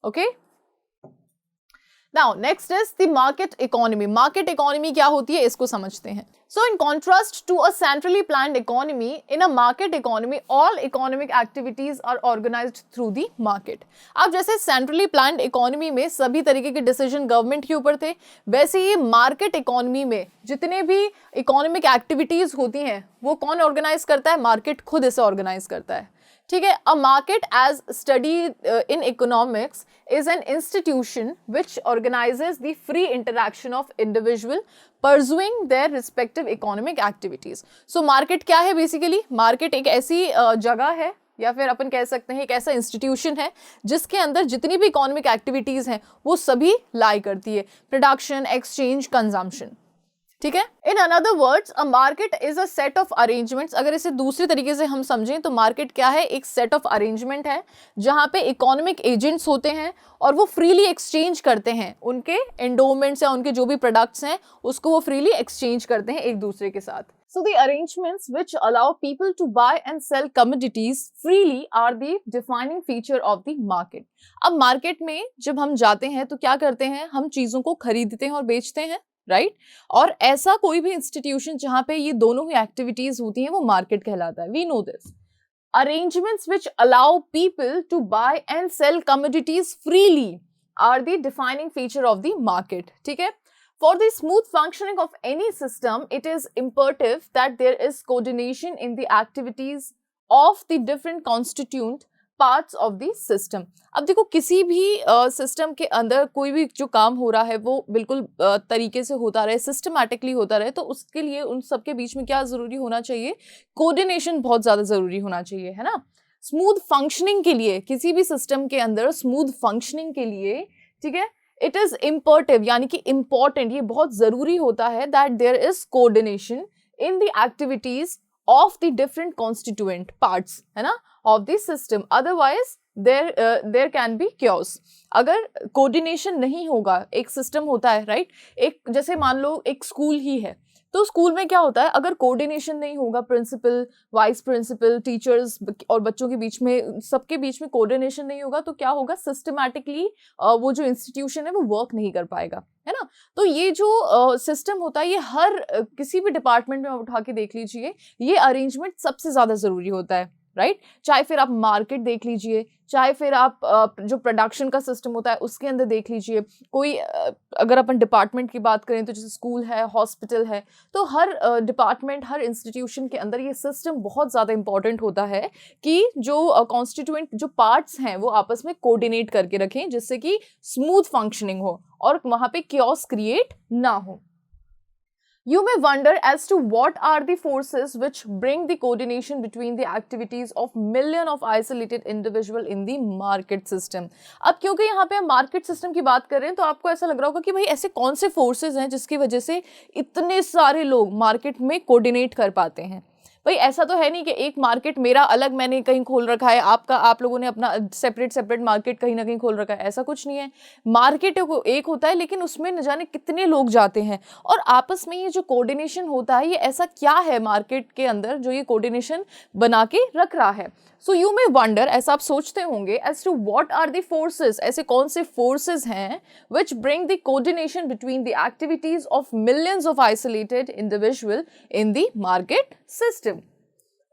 [SPEAKER 1] Okay. Now, next is the market economy. Market economy क्या होती है, इसको समझते हैं. So, in contrast to a centrally planned economy, in a market economy, all economic activities are organized through the market. अब जैसे centrally planned economy में सभी तरीके के decision government के ऊपर थे, वैसे ये market economy में जितने भी economic activities होती हैं, वो कौन organize करता है? Market खुद इसे organize करता है. ठीक है. A market as studied in economics is an institution which organizes the free interaction of individual pursuing their respective economic activities. So market क्या है basically? Market एक ऐसी जगह है या फिर अपन कह सकते हैं एक ऐसा इंस्टीट्यूशन है जिसके अंदर जितनी भी इकोनॉमिक एक्टिविटीज़ हैं वो सभी लाई करती है, प्रोडक्शन, एक्सचेंज, कंजम्पशन. ठीक है. In another words, a market is a set of arrangements. अगर इसे दूसरे तरीके से हम समझें तो मार्केट क्या है? एक सेट ऑफ अरेंजमेंट है जहाँ पे इकोनॉमिक एजेंट्स होते हैं और वो फ्रीली एक्सचेंज करते हैं उनके एंडोमेंट्स या उनके जो भी प्रोडक्ट्स हैं उसको वो फ्रीली एक्सचेंज करते हैं एक दूसरे के साथ. So the arrangements which allow people to buy and sell commodities freely are the defining feature of the market. अब मार्केट में जब हम जाते हैं तो क्या करते हैं? हम चीज़ों को खरीदते हैं और बेचते हैं, राइट? और ऐसा कोई भी इंस्टीट्यूशन जहाँ पे ये दोनों ही एक्टिविटीज होती हैं वो मार्केट कहलाता है. We know this. Arrangements which allow people to buy and sell commodities freely are the defining feature of the market. ठीक है. For the smooth functioning of any system, it is imperative that there is coordination in the activities of the different constituent parts of the system. अब देखो किसी भी system के अंदर कोई भी जो काम हो रहा है वो बिल्कुल तरीके से होता रहे, सिस्टमैटिकली होता रहे, तो उसके लिए उन सबके बीच में क्या ज़रूरी होना चाहिए, कोऑर्डिनेशन बहुत ज़्यादा ज़रूरी होना चाहिए, है ना। स्मूथ फंक्शनिंग के लिए, किसी भी सिस्टम के अंदर स्मूथ फंक्शनिंग के लिए, ठीक है, इट इज़ इम्पोर्टिव यानी कि इम्पॉर्टेंट, ये बहुत ज़रूरी होता है that there is coordination in the activities of the different constituent parts, है ना, of the system. Otherwise there can be chaos. अगर कोऑर्डिनेशन नहीं होगा, एक सिस्टम होता है राइट, एक जैसे मान लो एक स्कूल ही है, तो स्कूल में क्या होता है, अगर कोऑर्डिनेशन नहीं होगा, प्रिंसिपल, वाइस प्रिंसिपल, टीचर्स और बच्चों के बीच में, सबके बीच में कोऑर्डिनेशन नहीं होगा, तो क्या होगा, सिस्टमैटिकली वो जो इंस्टीट्यूशन है वो वर्क नहीं कर पाएगा, है ना। तो ये जो सिस्टम होता है, ये हर किसी भी डिपार्टमेंट में उठा के देख लीजिए, ये अरेंजमेंट सबसे ज़्यादा ज़रूरी होता है, राइट। चाहे फिर आप मार्केट देख लीजिए, चाहे फिर आप जो प्रोडक्शन का सिस्टम होता है उसके अंदर देख लीजिए, कोई अगर अपन डिपार्टमेंट की बात करें तो जैसे स्कूल है, हॉस्पिटल है, तो हर डिपार्टमेंट, हर इंस्टीट्यूशन के अंदर ये सिस्टम बहुत ज़्यादा इंपॉर्टेंट होता है कि जो कॉन्स्टिट्यूएंट जो पार्ट्स हैं वो आपस में कोऑर्डिनेट करके रखें, जिससे कि स्मूथ फंक्शनिंग हो और वहाँ पे chaos क्रिएट ना हो। You may wonder as to what are the forces which bring the coordination between the activities of million of isolated individual in the market system। अब क्योंकि यहाँ पे हम मार्केट सिस्टम की बात कर रहे हैं तो आपको ऐसा लग रहा होगा कि भाई ऐसे कौन से फोर्सेस हैं जिसकी वजह से इतने सारे लोग मार्केट में कोऑर्डिनेट कर पाते हैं। भाई ऐसा तो है नहीं कि एक मार्केट मेरा अलग मैंने कहीं खोल रखा है, आपका आप लोगों ने अपना सेपरेट मार्केट कहीं ना कहीं खोल रखा है, ऐसा कुछ नहीं है। मार्केट एक होता है लेकिन उसमें न जाने कितने लोग जाते हैं और आपस में ये जो कोऑर्डिनेशन होता है, ये ऐसा क्या है मार्केट के अंदर जो ये कोऑर्डिनेशन बना के रख रहा है। सो यू मे वंडर, ऐसा आप सोचते होंगे, as to what are the forces, ऐसे कौन से फोर्सेस हैं which bring the coordination between the activities of millions of isolated individual in the market system।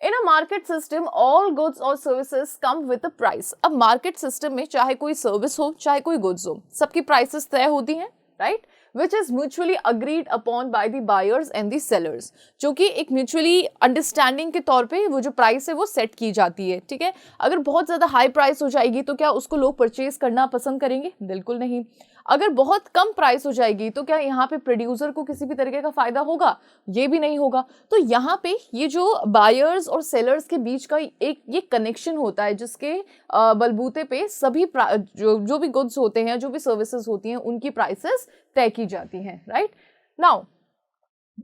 [SPEAKER 1] In a market system, all goods or services come with a price। अब market system में चाहे कोई service हो, चाहे कोई goods हो, सबकी prices तय होती हैं, right? Which is mutually agreed upon by the buyers and the sellers। जो कि एक mutually understanding के तौर पे वो जो प्राइस है वो सेट की जाती है, ठीक है। अगर बहुत ज़्यादा हाई प्राइस हो जाएगी तो क्या उसको लोग परचेज करना पसंद करेंगे? बिल्कुल नहीं। अगर बहुत कम प्राइस हो जाएगी तो क्या यहाँ पे प्रोड्यूसर को किसी भी तरीके का फायदा होगा? ये भी नहीं होगा। तो यहाँ पे ये जो बायर्स और सेलर्स के बीच का एक ये कनेक्शन होता है जिसके बलबूते पे सभी जो भी गुड्स होते हैं, जो भी सर्विसेज होती हैं, उनकी प्राइसेस तय की जाती हैं, right. Now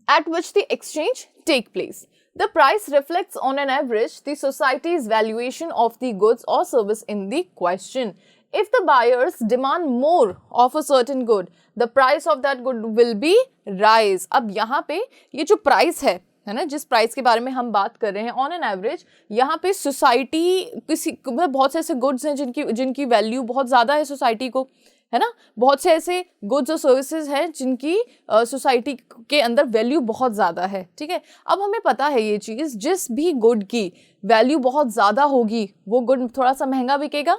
[SPEAKER 1] at which the exchange take place, the price reflects on an average the society's valuation of the goods or service in the question। If the buyers demand more of a certain good, the price of that good will be rise। अब यहाँ पे ये जो price है ना, जिस price के बारे में हम बात कर रहे हैं, ऑन एन एवरेज यहाँ पे सोसाइटी किसी बहुत से ऐसे गुड्स हैं जिनकी वैल्यू बहुत ज़्यादा है सोसाइटी को, है ना। बहुत से ऐसे गुड्स और सर्विसेज हैं जिनकी सोसाइटी के अंदर वैल्यू बहुत ज़्यादा है, ठीक है। अब हमें पता है ये चीज़, जिस भी गुड की वैल्यू बहुत ज़्यादा होगी वो गुड थोड़ा सा महंगा बिकेगा,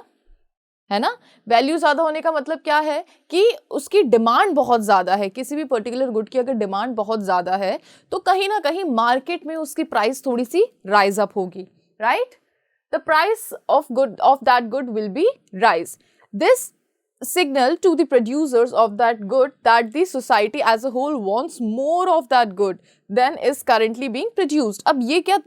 [SPEAKER 1] है ना। वैल्यू ज़्यादा होने का मतलब क्या है कि उसकी डिमांड बहुत ज़्यादा है। किसी भी पर्टिकुलर गुड की अगर डिमांड बहुत ज़्यादा है तो कहीं ना कहीं मार्केट में उसकी प्राइस थोड़ी सी राइज अप होगी, right. The price of that good will be rise. This signal to the producers of that good that the society as a whole wants more of that good than is currently being produced। अब ये क्या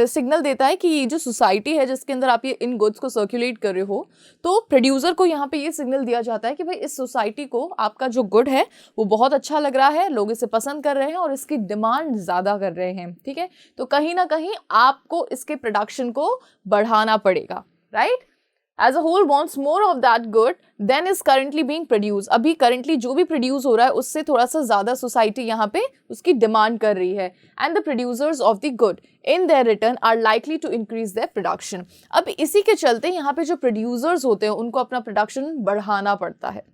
[SPEAKER 1] signal देता है कि ये जो society है जिसके अंदर आप ये इन गुड्स को सर्कुलेट कर रहे हो, तो प्रोड्यूसर को यहाँ पे ये सिग्नल दिया जाता है कि भाई इस सोसाइटी को आपका जो गुड है वो बहुत अच्छा लग रहा है, लोग इसे पसंद कर रहे हैं और इसकी डिमांड ज़्यादा कर रहे हैं, ठीक है। तो कहीं ना कहीं आपको इसके प्रोडक्शन को बढ़ाना पड़ेगा, right. As a whole wants more of that good than is currently being produced। अभी currently जो भी प्रोड्यूस हो रहा है उससे थोड़ा सा ज़्यादा सोसाइटी यहाँ पे उसकी डिमांड कर रही है। And the producers of the good in their return are likely to increase their production। अब इसी के चलते यहाँ पे जो प्रोड्यूसर्स होते हैं उनको अपना प्रोडक्शन बढ़ाना पड़ता है,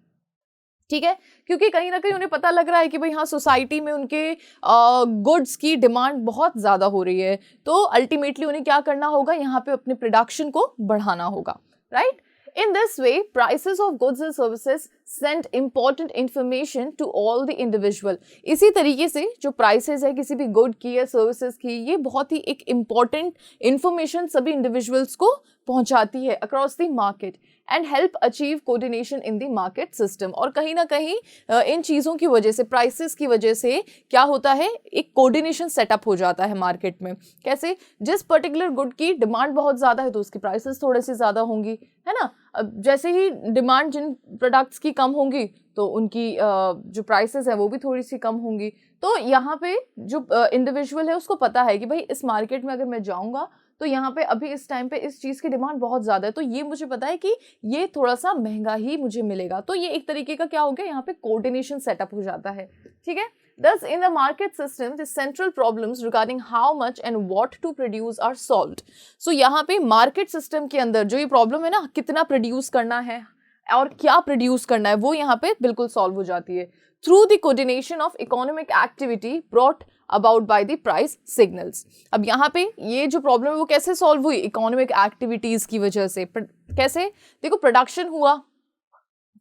[SPEAKER 1] ठीक है, क्योंकि कहीं ना कहीं उन्हें पता लग रहा है कि भाई हाँ सोसाइटी में उनके गुड्स की डिमांड बहुत ज़्यादा हो रही है, तो अल्टीमेटली उन्हें क्या करना होगा, यहाँ पे अपने प्रोडक्शन को बढ़ाना होगा, right? In this way, prices of goods and services send important information to all the individual। इसी तरीके से जो प्राइसेस है किसी भी गुड की या सर्विसेज की, ये बहुत ही एक इम्पॉर्टेंट इंफॉर्मेशन सभी इंडिविजुअल्स को पहुंचाती है across the market and help achieve coordination in the market system. और कहीं ना कहीं इन चीज़ों की वजह से, प्राइसेस की वजह से क्या होता है, एक कोऑर्डिनेशन सेटअप हो जाता है मार्केट में। कैसे? जिस पर्टिकुलर गुड की डिमांड बहुत ज़्यादा है तो उसकी प्राइसेस थोड़े से ज़्यादा होंगी, है ना। अब जैसे ही डिमांड जिन प्रोडक्ट्स की कम होंगी तो उनकी जो प्राइसेस है वो भी थोड़ी सी कम होंगी। तो यहाँ पे जो इंडिविजुअल है उसको पता है कि भाई इस मार्केट में अगर मैं जाऊँगा तो यहाँ पे अभी इस टाइम पे इस चीज़ की डिमांड बहुत ज़्यादा है, तो ये मुझे पता है कि ये थोड़ा सा महंगा ही मुझे मिलेगा। तो ये एक तरीके का क्या हो गया, यहाँ पे कोऑर्डिनेशन सेटअप हो जाता है, ठीक है। Thus, in the market system, the central problems regarding how much and what to produce are solved. So यहाँ पे मार्केट सिस्टम के अंदर जो ये प्रॉब्लम है ना, कितना प्रोड्यूस करना है और क्या प्रोड्यूस करना है, वो यहाँ पे बिल्कुल सॉल्व हो जाती है through the coordination of economic activity brought about by the price signals. अब यहाँ पे ये जो प्रॉब्लम है वो कैसे सॉल्व हुई, इकोनॉमिक एक्टिविटीज की वजह से। कैसे? देखो, प्रोडक्शन हुआ,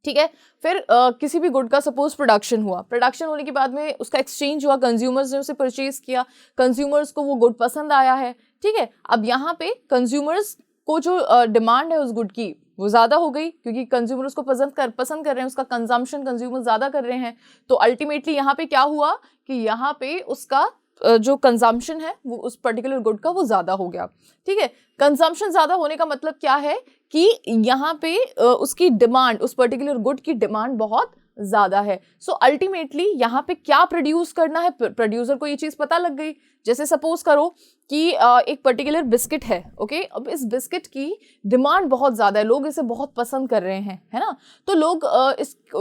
[SPEAKER 1] ठीक है, फिर किसी भी गुड का सपोज प्रोडक्शन हुआ, प्रोडक्शन होने के बाद में उसका एक्सचेंज हुआ, कंज्यूमर्स ने उसे परचेज किया, कंज्यूमर्स को वो गुड पसंद आया है, ठीक है। अब यहाँ पे कंज्यूमर्स को जो डिमांड है उस गुड की वो ज़्यादा हो गई क्योंकि कंज्यूमर उसको पसंद कर रहे हैं, उसका कंजम्पशन कंज्यूमर ज़्यादा कर रहे हैं। तो अल्टीमेटली यहाँ पे क्या हुआ कि यहाँ पे उसका जो कंजम्पशन है वो उस पर्टिकुलर गुड का वो ज़्यादा हो गया, ठीक है। कंजम्पशन ज़्यादा होने का मतलब क्या है कि यहाँ पे उसकी डिमांड, उस पर्टिकुलर गुड की डिमांड बहुत ज़्यादा है। सो अल्टीमेटली यहाँ पे क्या प्रोड्यूस करना है, प्रोड्यूसर को ये चीज़ पता लग गई। जैसे सपोज करो कि एक पर्टिकुलर बिस्किट है, ओके, अब इस बिस्किट की डिमांड बहुत ज़्यादा है, लोग इसे बहुत पसंद कर रहे हैं, है ना, तो लोग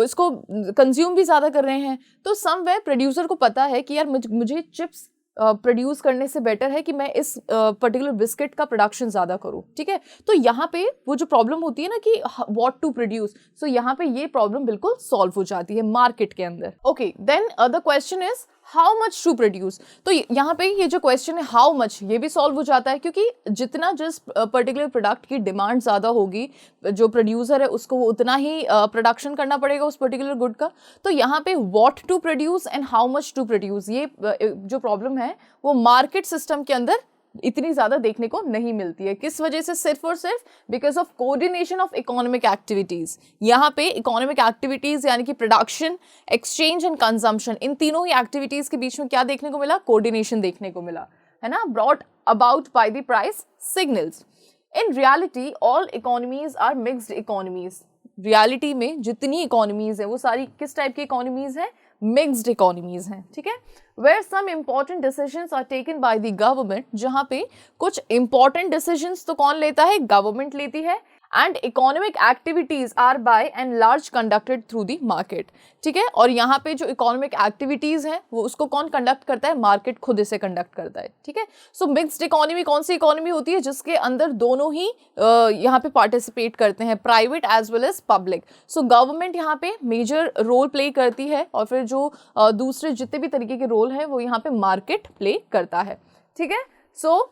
[SPEAKER 1] इसको कंज्यूम भी ज़्यादा कर रहे हैं। तो समवेयर प्रोड्यूसर को पता है कि यार मुझे चिप्स प्रोड्यूस करने से बेटर है कि मैं इस पर्टिकुलर बिस्किट का प्रोडक्शन ज़्यादा करूँ, ठीक है। तो यहाँ पे वो जो प्रॉब्लम होती है ना कि व्हाट टू प्रोड्यूस, सो यहाँ पे ये प्रॉब्लम बिल्कुल सॉल्व हो जाती है मार्केट के अंदर। Okay, then the question is how much to produce. तो यहाँ पे ये जो क्वेश्चन है हाउ मच, ये भी सॉल्व हो जाता है क्योंकि जितना जिस पर्टिकुलर प्रोडक्ट की डिमांड ज़्यादा होगी, जो प्रोड्यूसर है उसको वो उतना ही प्रोडक्शन करना पड़ेगा उस पर्टिकुलर गुड का। तो यहाँ पे what to produce and how much to produce, ये जो प्रॉब्लम है वो मार्केट सिस्टम के अंदर इतनी ज़्यादा देखने को नहीं मिलती है। किस वजह से? सिर्फ और सिर्फ because of coordination of economic activities. यहाँ पे इकोनॉमिक एक्टिविटीज़ यानी कि प्रोडक्शन, एक्सचेंज एंड कंजम्पशन, इन तीनों ही एक्टिविटीज़ के बीच में क्या देखने को मिला? कोऑर्डिनेशन देखने को मिला, है ना, brought about by the price signals. In reality all economies are mixed economies. Reality में जितनी इकोनॉमीज है वो सारी किस टाइप की इकोनॉमीज हैं? मिक्स्ड इकोनॉमीज हैं, ठीक है। Where some important decisions are taken by the government, जहाँ पे कुछ इंपॉर्टेंट डिसीजंस तो कौन लेता है? गवर्नमेंट लेती है। And economic activities are by and large conducted through the market, ठीक है। और यहाँ पे जो इकोनॉमिक एक्टिविटीज हैं वो उसको कौन कंडक्ट करता है? मार्केट खुद इसे कंडक्ट करता है, ठीक है। सो मिक्स्ड इकोनॉमी कौन सी इकोनॉमी होती है? जिसके अंदर दोनों ही यहाँ पे पार्टिसिपेट करते हैं, private as well as public. So government यहाँ पे मेजर रोल प्ले करती है और फिर जो दूसरे जितने भी तरीके के रोल हैं वो यहाँ पे मार्केट प्ले करता है, ठीक है। सो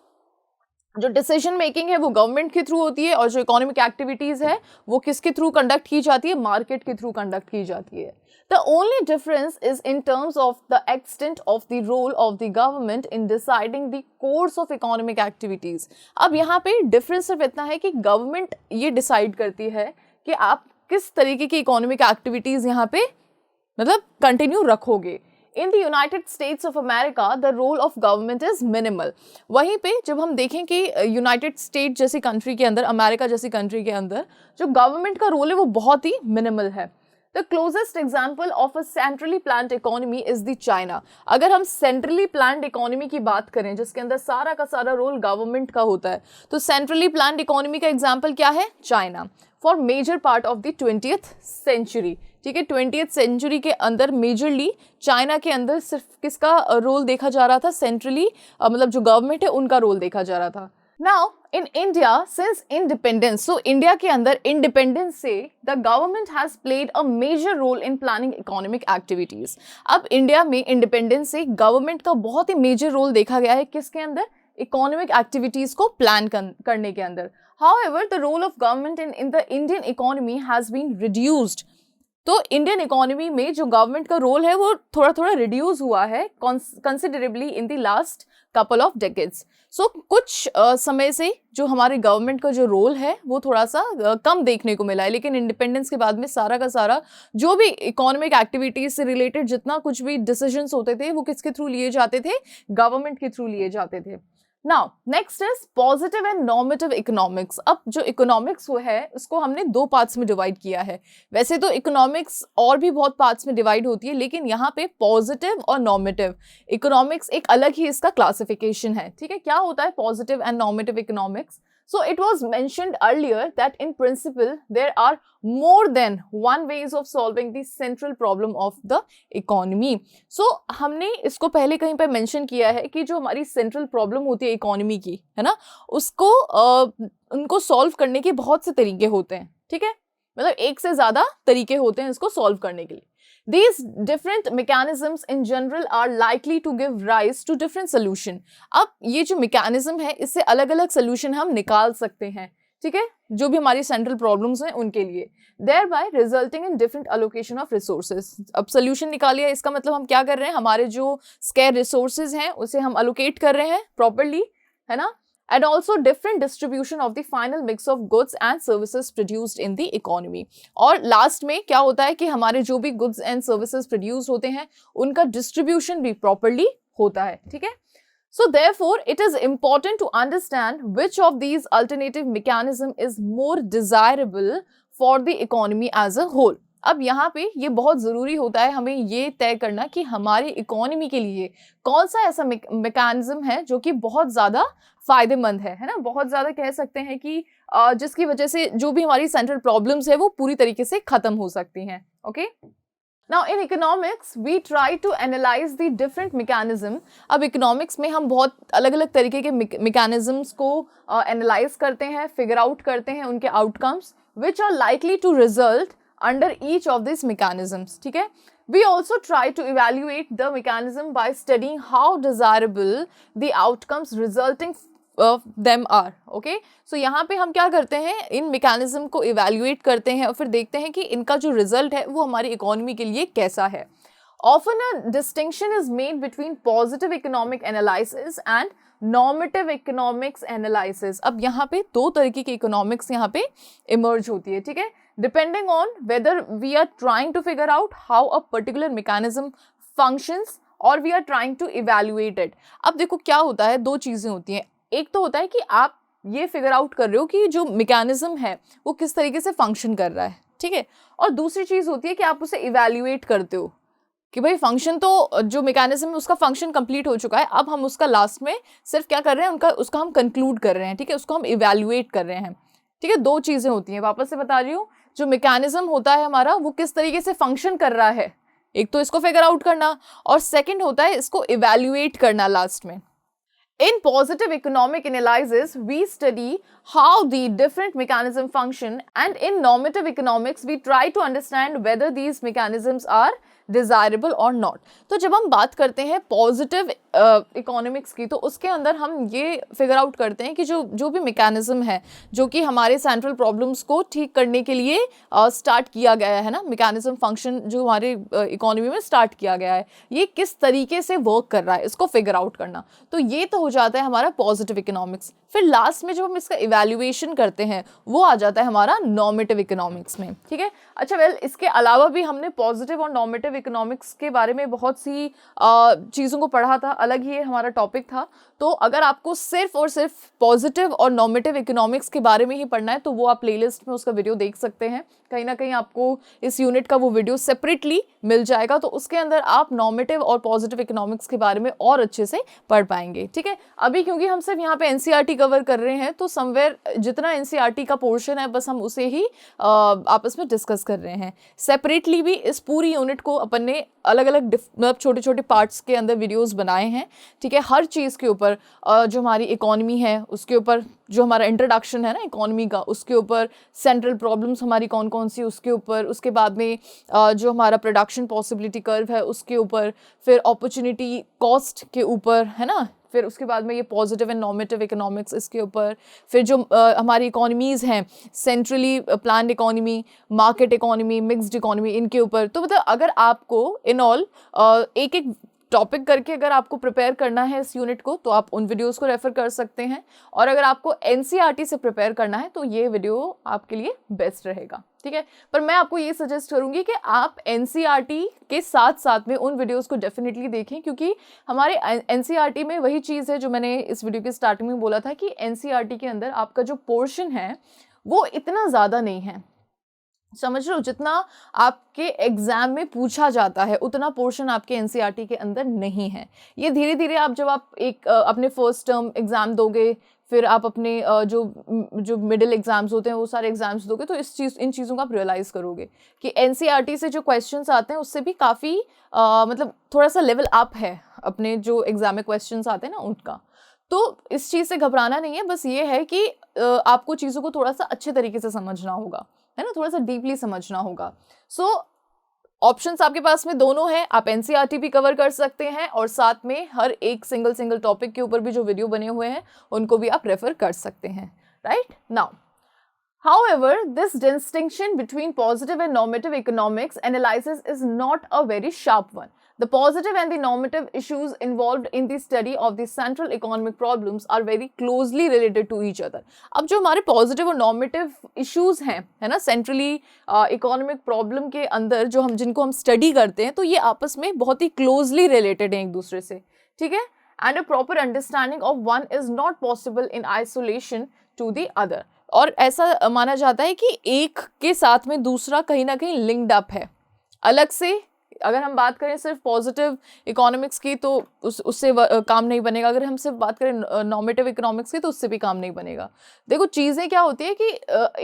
[SPEAKER 1] जो डिसीजन मेकिंग है वो गवर्नमेंट के थ्रू होती है और जो इकोनॉमिक एक्टिविटीज़ है वो किसके थ्रू कंडक्ट की जाती है? मार्केट के थ्रू कंडक्ट की जाती है। The only difference is in terms of the extent of the role of the government in deciding the course of economic activities. अब यहाँ पे डिफरेंस सिर्फ इतना है कि गवर्नमेंट ये डिसाइड करती है कि आप किस तरीके की इकोनॉमिक एक्टिविटीज़ यहाँ पे मतलब कंटिन्यू रखोगे। In the United States of America the role of government is minimal. वहीं पे जब हम देखें कि यूनाइटेड स्टेट जैसी कंट्री के अंदर, अमेरिका जैसी कंट्री के अंदर जो गवर्नमेंट का रोल है वो बहुत ही मिनिमल है। The closest example of a centrally planned economy is the China. अगर हम सेंट्रली प्लान्ड इकोनॉमी की बात करें जिसके अंदर सारा का सारा रोल गवर्नमेंट का होता है, तो सेंट्रली प्लान्ड इकोनॉमी का एग्जाम्पल क्या है? China. For major part of the 20th century, ठीक है, 20th सेंचुरी के अंदर मेजरली चाइना के अंदर सिर्फ किसका रोल देखा जा रहा था? सेंट्रली मतलब जो गवर्नमेंट है उनका रोल देखा जा रहा था। Now in India since independence, so India के अंदर इंडिपेंडेंस से the government has played a major role in planning economic activities. अब इंडिया में इंडिपेंडेंस से गवर्नमेंट का बहुत ही मेजर रोल देखा गया है किसके अंदर? इकोनॉमिक एक्टिविटीज को प्लान करने के अंदर। However, the role of government in the Indian economy has been reduced तो इंडियन इकोनॉमी में जो गवर्नमेंट का रोल है वो थोड़ा थोड़ा रिड्यूस हुआ है considerably in the last couple of decades. So कुछ समय से जो हमारे गवर्नमेंट का जो रोल है वो थोड़ा सा कम देखने को मिला है, लेकिन इंडिपेंडेंस के बाद में सारा का सारा जो भी इकोनॉमिक एक्टिविटीज से रिलेटेड जितना कुछ भी डिसीजंस होते थे वो किसके थ्रू लिए जाते थे, गवर्नमेंट के थ्रू लिए जाते थे। Now next is positive and normative economics. अब जो इकोनॉमिक्स वो है उसको हमने दो पार्ट्स में डिवाइड किया है। वैसे तो इकोनॉमिक्स और भी बहुत पार्ट्स में डिवाइड होती है, लेकिन यहाँ पे पॉजिटिव और नॉर्मेटिव इकोनॉमिक्स एक अलग ही इसका क्लासिफिकेशन है। ठीक है, क्या होता है positive and normative economics? So it was mentioned earlier that in principle there are more than one ways of solving the central problem of the economy. So हमने इसको पहले कहीं पर मेंशन किया है कि जो हमारी सेंट्रल प्रॉब्लम होती है इकोनॉमी की, है ना, उसको उनको सॉल्व करने के बहुत से तरीके होते हैं। ठीक है, मतलब एक से ज्यादा तरीके होते हैं इसको सॉल्व करने के लिए। These different mechanisms in general are likely to give rise to different solution. अब ये जो mechanism है इससे अलग अलग solution हम निकाल सकते हैं, ठीक है, जो भी हमारी central problems हैं उनके लिए, thereby resulting in different allocation of resources. अब solution निकालिए, इसका मतलब हम क्या कर रहे हैं, हमारे जो scarce resources हैं उसे हम allocate कर रहे हैं properly, है ना, and also different distribution of the final mix of goods and services produced in the economy. और last में क्या होता है कि हमारे जो भी goods and services produce होते हैं उनका distribution भी properly होता है। ठीक है, so therefore it is important to understand which of these alternative mechanism is more desirable for the economy as a whole. अब यहाँ पे ये बहुत ज़रूरी होता है हमें ये तय करना कि हमारी इकोनॉमी के लिए कौन सा ऐसा मैकेनिज्म है जो कि बहुत ज़्यादा फ़ायदेमंद है ना, बहुत ज़्यादा कह सकते हैं कि जिसकी वजह से जो भी हमारी सेंट्रल प्रॉब्लम्स है वो पूरी तरीके से ख़त्म हो सकती हैं। Okay, now in economics we try to analyse the different mechanism. अब इकोनॉमिक्स में हम बहुत अलग अलग तरीके के मैकेनिज्म्स को एनालाइज करते हैं, फिगर आउट करते हैं उनके outcomes which are likely to result under each of these mechanisms. ठीक है, we also try to evaluate the mechanism by studying how desirable the outcomes resulting them are. Okay, so यहाँ पे हम क्या करते हैं, इन mechanism को evaluate करते हैं और फिर देखते हैं कि इनका जो result है वो हमारी economy के लिए कैसा है। Often a distinction is made between positive economic analysis and normative economics analysis. अब यहाँ पे दो तरीके की economics यहाँ पे emerge होती है। ठीक है, depending on whether we are trying to figure out how a particular mechanism functions or we are trying to evaluate it. अब देखो क्या होता है, दो चीज़ें होती हैं। एक तो होता है कि आप ये फिगर आउट कर रहे हो कि जो mechanism है वो किस तरीके से फंक्शन कर रहा है, ठीक है, और दूसरी चीज़ होती है कि आप उसे इवेल्युएट करते हो कि भाई फंक्शन तो जो मैकेनिज्म है उसका फंक्शन कंप्लीट हो चुका है, अब हम उसका लास्ट में सिर्फ क्या कर रहे हैं, उसका हम कंक्लूड कर रहे हैं। ठीक है, उसको हम इवेल्युएट कर रहे हैं। ठीक है, दो चीज़ें होती हैं, वापस से बता रही हूँ, जो मैकेनिज्म होता है हमारा वो किस तरीके से फंक्शन कर रहा है, एक तो इसको फिगर आउट करना और सेकंड होता है इसको इवेल्युएट करना लास्ट में। In positive economic analysis, we study how the different mechanisms function, and in normative economics, we try to understand whether these mechanisms are desirable or not. तो जब हम बात करते हैं पॉजिटिव इकोनॉमिक्स की तो उसके अंदर हम ये फिगर आउट करते हैं कि जो भी मैकेनिज्म है जो कि हमारे सेंट्रल प्रॉब्लम्स को ठीक करने के लिए स्टार्ट किया गया है ना, मैकेनिज्म फंक्शन जो हमारे इकोनॉमी में स्टार्ट किया गया है, ये किस तरीके से वर्क कर रहा है, इसको फिगर आउट करना। तो ये तो हो जाता है हमारा पॉजिटिव इकोनॉमिक्स। फिर लास्ट में जब हम इसका इवैल्यूएशन करते हैं वो आ जाता है हमारा नॉर्मेटिव इकोनॉमिक्स में। ठीक है, अच्छा वेल इसके अलावा भी हमने पॉजिटिव और नॉर्मेटिव इकोनॉमिक्स के बारे में बहुत सी चीज़ों को पढ़ा था, अलग ही हमारा टॉपिक था। तो अगर आपको सिर्फ और सिर्फ पॉजिटिव और नॉर्मेटिव इकोनॉमिक्स के बारे में ही पढ़ना है तो वो आप प्लेलिस्ट में उसका वीडियो देख सकते हैं, कहीं ना कहीं आपको इस यूनिट का वो वीडियो सेपरेटली मिल जाएगा, तो उसके अंदर आप नॉर्मेटिव और पॉजिटिव इकोनॉमिक्स के बारे में और अच्छे से पढ़ पाएंगे। ठीक है, अभी क्योंकि हम सिर्फ यहाँ पे एनसीईआरटी कवर कर रहे हैं तो समवेयर जितना एनसीईआरटी का पोर्शन है बस हम उसे ही आपस में डिस्कस कर रहे हैं। सेपरेटली भी इस पूरी यूनिट को अपन ने अलग अलग मतलब छोटे छोटे पार्ट्स के अंदर वीडियोस बनाए हैं। ठीक है, हर चीज़ के ऊपर जो हमारी इकोनॉमी है उसके ऊपर, जो हमारा इंट्रोडक्शन है ना इकोनॉमी का उसके ऊपर, सेंट्रल प्रॉब्लम्स हमारी कौन कौन सी उसके ऊपर, उसके बाद में जो हमारा प्रोडक्शन पॉसिबिलिटी कर्व है उसके ऊपर, फिर अपॉर्चुनिटी कॉस्ट के ऊपर, है ना, फिर उसके बाद में ये पॉजिटिव एंड नॉर्मेटिव इकोनॉमिक्स इसके ऊपर, फिर जो हमारी इकोनॉमीज़ हैं, centrally planned economy, market economy, mixed economy, इनके ऊपर। तो मतलब अगर आपको इन ऑल एक एक टॉपिक करके अगर आपको प्रिपेयर करना है इस यूनिट को, तो आप उन वीडियोस को रेफर कर सकते हैं। और अगर आपको एनसीईआरटी से प्रिपेयर करना है तो ये वीडियो आपके लिए बेस्ट रहेगा, ठीक है। पर मैं आपको ये सजेस्ट करूंगी कि आप एनसीईआरटी के साथ साथ में उन वीडियोस को डेफिनेटली देखें, क्योंकि हमारे एनसीईआरटी में वही चीज़ है जो मैंने इस वीडियो के स्टार्टिंग में बोला था कि एनसीईआरटी के अंदर आपका जो पोर्शन है वो इतना ज़्यादा नहीं है, समझ रहे हो। जितना आपके एग्जाम में पूछा जाता है उतना पोर्शन आपके एनसीईआरटी के अंदर नहीं है। ये धीरे धीरे आप जब आप एक अपने फर्स्ट टर्म एग्जाम दोगे, फिर आप अपने जो मिडिल एग्जाम्स होते हैं वो सारे एग्जाम्स दोगे, तो इन चीज़ों का आप रियलाइज़ करोगे कि एनसीईआरटी से जो क्वेश्चंस आते हैं उससे भी काफ़ी मतलब थोड़ा सा लेवल अप है अपने जो एग्जाम में क्वेश्चंस आते हैं ना उनका। तो इस चीज़ से घबराना नहीं है, बस ये है कि आपको चीज़ों को थोड़ा सा अच्छे तरीके से समझना होगा, है ना, थोड़ा सा डीपली समझना होगा। सो ऑप्शंस आपके पास में दोनों हैं, आप एनसीईआरटी भी कवर कर सकते हैं और साथ में हर एक सिंगल टॉपिक के ऊपर भी जो वीडियो बने हुए हैं उनको भी आप रेफर कर सकते हैं, right. Now however, this distinction between positive and normative economics analysis is not a very sharp one. The positive and the normative issues involved in the study of the central economic problems are very closely related to each other. अब जो हमारे positive और normative issues हैं, है ना, centrally economic problem के अंदर जो जिनको हम study करते हैं, तो ये आपस में बहुत ही closely related हैं एक दूसरे से, ठीक है। And a proper understanding of one is not possible in isolation to the other. और ऐसा माना जाता है कि एक के साथ में दूसरा कहीं ना कहीं लिंक्ड अप है। अलग से अगर हम बात करें सिर्फ पॉजिटिव इकोनॉमिक्स की तो उससे काम नहीं बनेगा, अगर हम सिर्फ बात करें नॉर्मेटिव इकोनॉमिक्स की तो उससे भी काम नहीं बनेगा। देखो चीज़ें क्या होती है कि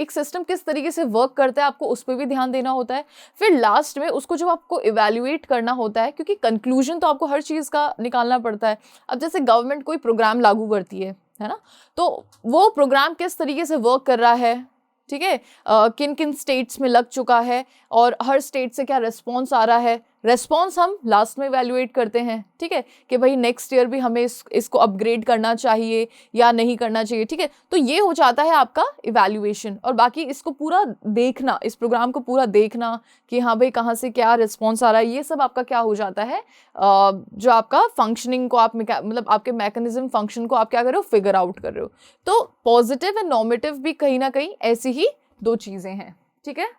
[SPEAKER 1] एक सिस्टम किस तरीके से वर्क करता है आपको उस पर भी ध्यान देना होता है, फिर लास्ट में उसको जब आपको इवेल्युएट करना होता है, क्योंकि कंक्लूजन तो आपको हर चीज़ का निकालना पड़ता है। अब जैसे गवर्नमेंट कोई प्रोग्राम लागू करती है ना, तो वो प्रोग्राम किस तरीके से वर्क कर रहा है, ठीक है, किन किन स्टेट्स में लग चुका है और हर स्टेट से क्या रिस्पॉन्स आ रहा है, रेस्पॉन्स हम लास्ट में इवैल्यूएट करते हैं, ठीक है, कि भाई नेक्स्ट ईयर भी हमें इसको अपग्रेड करना चाहिए या नहीं करना चाहिए, ठीक है। तो ये हो जाता है आपका इवैल्यूएशन, और बाकी इसको पूरा देखना, इस प्रोग्राम को पूरा देखना कि हाँ भाई कहाँ से क्या रिस्पॉन्स आ रहा है, ये सब आपका क्या हो जाता है, जो आपका फंक्शनिंग को आप मतलब आपके मैकेनिज्म फंक्शन को आप क्या कर रहे हो, फिगर आउट कर रहे हो। तो पॉजिटिव एंड नॉर्मेटिव भी कहीं ना कहीं ऐसी ही दो चीजें हैं, ठीक है।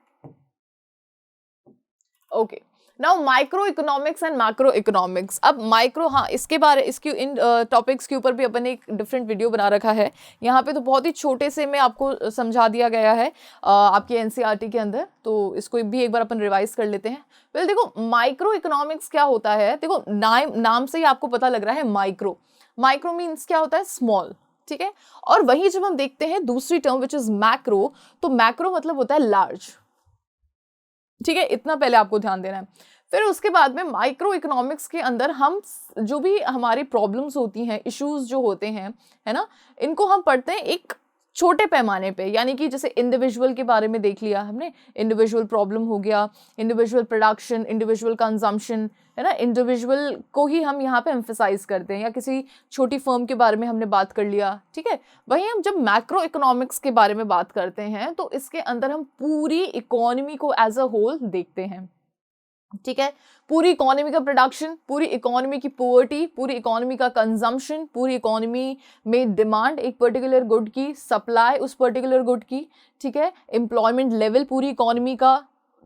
[SPEAKER 1] Okay, now micro economics and macro economics. अब माइक्रो, हाँ इसके बारे इसकी इन टॉपिक्स के ऊपर भी अपन ने एक डिफरेंट वीडियो बना रखा है। यहाँ पे तो बहुत ही छोटे से में आपको समझा दिया गया है आपके एनसीईआरटी के अंदर, तो इसको भी एक बार अपन रिवाइज कर लेते हैं। वेल देखो माइक्रो इकोनॉमिक्स क्या होता है, देखो नाम से ही आपको पता लग रहा है माइक्रो। माइक्रो मीन्स क्या होता है, स्मॉल, ठीक है। और वहीं जब हम देखते हैं दूसरी टर्म विच इज मैक्रो, तो मैक्रो मतलब होता है लार्ज, ठीक है, इतना पहले आपको ध्यान देना है। फिर उसके बाद में माइक्रो इकोनॉमिक्स के अंदर हम जो भी हमारी प्रॉब्लम्स होती हैं, इश्यूज जो होते हैं, है ना, इनको हम पढ़ते हैं एक छोटे पैमाने पे, यानी कि जैसे इंडिविजुअल के बारे में देख लिया हमने, इंडिविजुअल प्रॉब्लम हो गया, इंडिविजुअल प्रोडक्शन, इंडिविजुअल कंजम्पशन, है ना, इंडिविजुअल को ही हम यहाँ पे एम्फेसाइज करते हैं, या किसी छोटी फर्म के बारे में हमने बात कर लिया, ठीक है। वहीं हम जब मैक्रो इकोनॉमिक्स के बारे में बात करते हैं तो इसके अंदर हम पूरी इकोनॉमी को एज अ होल देखते हैं, ठीक है। पूरी इकोनॉमी का प्रोडक्शन, पूरी इकोनॉमी की पॉवर्टी, पूरी इकोनॉमी का कंजम्पशन, पूरी इकोनॉमी में डिमांड एक पर्टिकुलर गुड की, सप्लाई उस पर्टिकुलर गुड की, ठीक है, एम्प्लॉयमेंट लेवल पूरी इकोनॉमी का,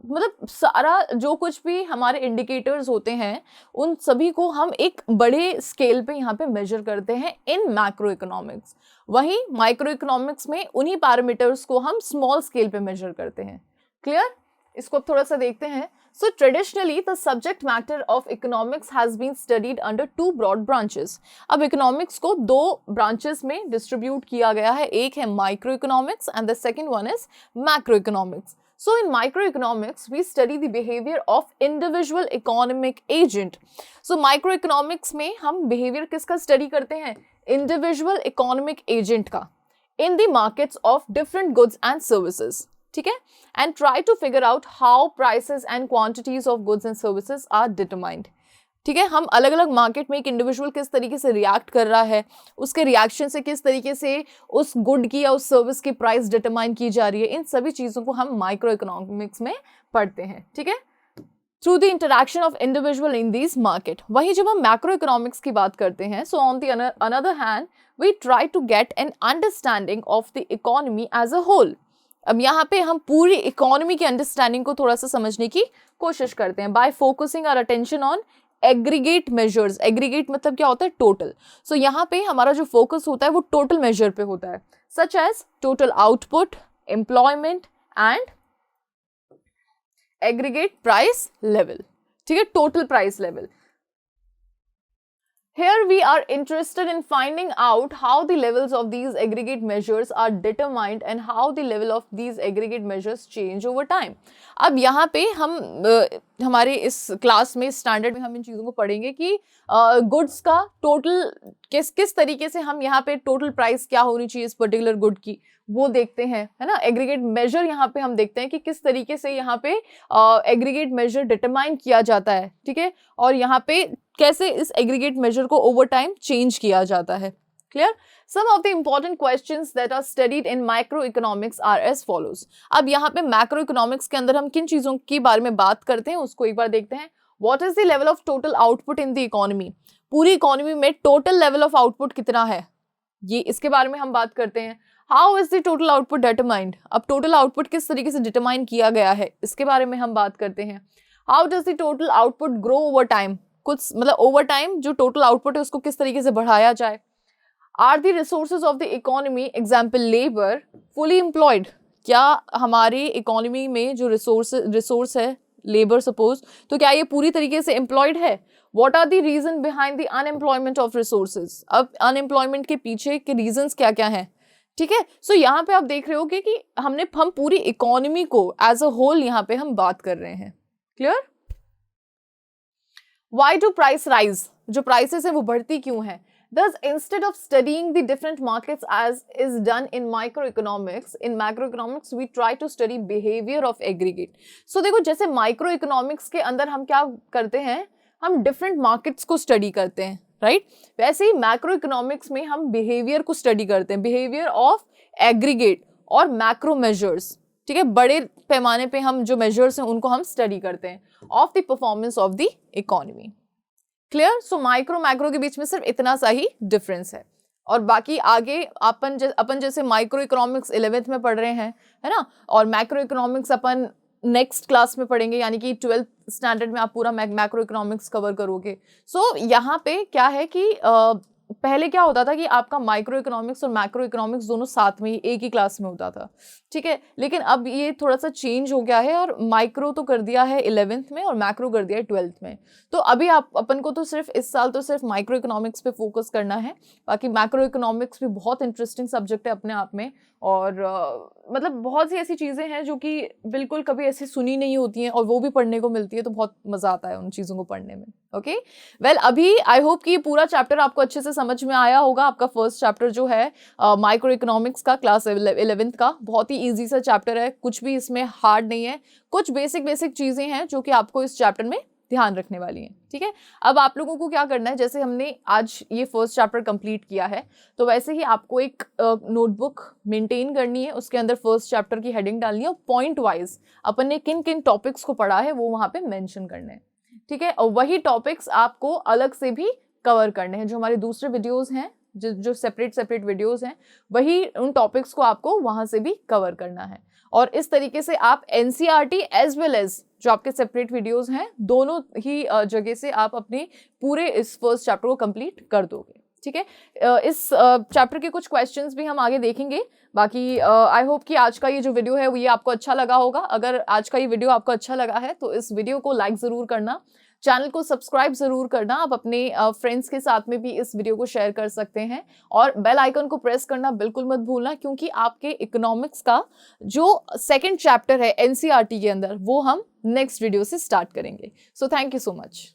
[SPEAKER 1] मतलब सारा जो कुछ भी हमारे इंडिकेटर्स होते हैं उन सभी को हम एक बड़े स्केल पे यहाँ पे मेजर करते हैं इन मैक्रो इकोनॉमिक्स। वहीं माइक्रो इकोनॉमिक्स में उन्हीं पैरामीटर्स को हम स्मॉल स्केल पे मेजर करते हैं। क्लियर, इसको अब थोड़ा सा देखते हैं। So traditionally, the subject matter of economics has been studied under two broad branches. अब economics को दो branches में distribute किया गया है, एक है microeconomics and the second one is macroeconomics. So in microeconomics, we study the behavior of individual economic agent. So microeconomics में हम behavior किसका study करते हैं, individual economic agent का, in the markets of different goods and services. ठीक है, and try to figure out how prices and quantities of goods and services are determined. ठीक है, हम अलग अलग मार्केट में एक इंडिविजुअल किस तरीके से रिएक्ट कर रहा है, उसके रिएक्शन से किस तरीके से उस गुड की या उस सर्विस की प्राइस डिटरमाइन की जा रही है, इन सभी चीजों को हम माइक्रो इकोनॉमिक्स में पढ़ते हैं। ठीक है, through the interaction of individual in this market. वहीं जब हम मैक्रो इकोनॉमिक्स की बात करते हैं, so on the another hand we try to get an understanding of the economy as a whole. अब यहाँ पे हम पूरी इकोनॉमी की अंडरस्टैंडिंग को थोड़ा सा समझने की कोशिश करते हैं by focusing our attention on aggregate measures. Aggregate मतलब क्या होता है? टोटल। सो यहाँ पे हमारा जो फोकस होता है वो टोटल मेजर पे होता है, such as total output, employment and aggregate price level. ठीक है, total price level. Here we are interested in finding out how the levels of these aggregate measures are determined and how the level of these aggregate measures change over time. अब यहाँ पे हम हमारे इस class में standard में हम इन चीज़ों को पढ़ेंगे कि गुड्स का टोटल किस तरीके से हम यहाँ पे टोटल प्राइस क्या होनी चाहिए इस पर्टिकुलर गुड की, वो देखते हैं, है ना। एग्रीगेट मेजर यहाँ पे हम देखते हैं कि किस तरीके से यहाँ पे एग्रीगेट मेजर डिटरमाइन किया जाता है। ठीक है, और यहाँ पे कैसे इस एग्रीगेट मेजर को ओवर टाइम चेंज किया जाता है। Clear? Some of the important questions that are studied in microeconomics are as follows. अब यहाँ पे macroeconomics के अंदर हम किन चीज़ों के बारे में बात करते हैं उसको एक बार देखते हैं। What is the level of total output in the economy? पूरी इकोनॉमी में टोटल लेवल ऑफ आउटपुट कितना है, ये इसके बारे में हम बात करते हैं। How is the total output determined? अब टोटल आउटपुट किस तरीके से डिटरमाइन किया गया है, इसके बारे में हम बात करते हैं। How does the total output grow over time? कुछ मतलब ओवर टाइम जो टोटल आउटपुट है उसको किस तरीके से बढ़ाया जाए। Are the resources of the economy, example labour, fully employed? क्या हमारी इकोनॉमी में जो रिसोर्स है लेबर सपोज, तो क्या ये पूरी तरीके से एम्प्लॉयड है? What are the reason behind the unemployment of resources? अब अनएम्प्लॉयमेंट के पीछे के रीजंस क्या क्या हैं? ठीक है, सो यहाँ पे आप देख रहे हो कि हम पूरी इकोनॉमी को एज अ होल यहाँ पे हम बात कर रहे हैं। Clear? Why do price rise? जो प्राइसेस है वो बढ़ती क्यों है? Thus, instead of studying the different markets as is done in microeconomics, in macroeconomics we try to study behavior of aggregate. So देखो, जैसे microeconomics के अंदर हम क्या करते हैं, हम डिफरेंट मार्केट्स को स्टडी करते हैं, राइट? वैसे ही मैक्रो इकोनॉमिक्स में हम बिहेवियर को स्टडी करते हैं, बिहेवियर ऑफ एग्रीगेट और मैक्रो मेजर्स। ठीक है, बड़े पैमाने पे हम जो मेजर्स हैं उनको हम स्टडी करते हैं of the performance of the economy. Clear? So micro macro के बीच में सिर्फ इतना सा ही डिफरेंस है, और बाकी आगे अपन जैसे माइक्रो इकोनॉमिक्स 11th में पढ़ रहे हैं, है ना, और मैक्रो इकोनॉमिक्स अपन नेक्स्ट क्लास में पढ़ेंगे, यानी कि 12th स्टैंडर्ड में आप पूरा मैक्रो इकोनॉमिक्स कवर करोगे। सो यहाँ पे क्या है कि पहले क्या होता था कि आपका माइक्रो इकोनॉमिक्स और मैक्रो इकोनॉमिक्स दोनों साथ में ही एक ही क्लास में होता था। ठीक है, लेकिन अब ये थोड़ा सा चेंज हो गया है और माइक्रो तो कर दिया है 11th में और मैक्रो कर दिया है 12th में। तो अभी अपन को तो सिर्फ इस साल तो सिर्फ माइक्रो इकोनॉमिक्स पे फोकस करना है, बाकी मैक्रो इकोनॉमिक्स भी बहुत इंटरेस्टिंग सब्जेक्ट है अपने आप में, और मतलब बहुत सी ऐसी चीज़ें हैं जो कि बिल्कुल कभी ऐसी सुनी नहीं होती हैं और वो भी पढ़ने को मिलती है, तो बहुत मज़ा आता है उन चीज़ों को पढ़ने में। ओके, वेल अभी आई होप कि ये पूरा चैप्टर आपको अच्छे से समझ में आया होगा। आपका फर्स्ट चैप्टर जो है माइक्रो इकोनॉमिक्स का क्लास 11th का, बहुत ही ईजी सा चैप्टर है, कुछ भी इसमें हार्ड नहीं है, कुछ बेसिक चीज़ें हैं जो कि आपको इस चैप्टर में ध्यान रखने वाली हैं। ठीक है, अब आप लोगों को क्या करना है, जैसे हमने आज ये फर्स्ट चैप्टर कंप्लीट किया है, तो वैसे ही आपको एक नोटबुक मेंटेन करनी है, उसके अंदर फर्स्ट चैप्टर की हेडिंग डालनी है और पॉइंट वाइज अपन ने किन किन टॉपिक्स को पढ़ा है वो वहाँ पे मेंशन करने हैं। ठीक है, और वही टॉपिक्स आपको अलग से भी कवर करने हैं, जो हमारे दूसरे वीडियोज हैं, जो सेपरेट वीडियोज हैं, वही उन टॉपिक्स को आपको वहाँ से भी कवर करना है। और इस तरीके से आप NCERT एज वेल एज जो आपके सेपरेट वीडियोस हैं, दोनों ही जगह से आप अपने पूरे इस फर्स्ट चैप्टर को कंप्लीट कर दोगे। ठीक है, इस चैप्टर के कुछ क्वेश्चंस भी हम आगे देखेंगे। बाकी आई होप कि आज का ये जो वीडियो है वो ये आपको अच्छा लगा होगा। अगर आज का ये वीडियो आपको अच्छा लगा है तो इस वीडियो को लाइक ज़रूर करना, चैनल को सब्सक्राइब ज़रूर करना। आप अपने फ्रेंड्स के साथ में भी इस वीडियो को शेयर कर सकते हैं और बेल आइकन को प्रेस करना बिल्कुल मत भूलना, क्योंकि आपके इकोनॉमिक्स का जो सेकंड चैप्टर है NCERT के अंदर वो हम नेक्स्ट वीडियो से स्टार्ट करेंगे। So thank you so much.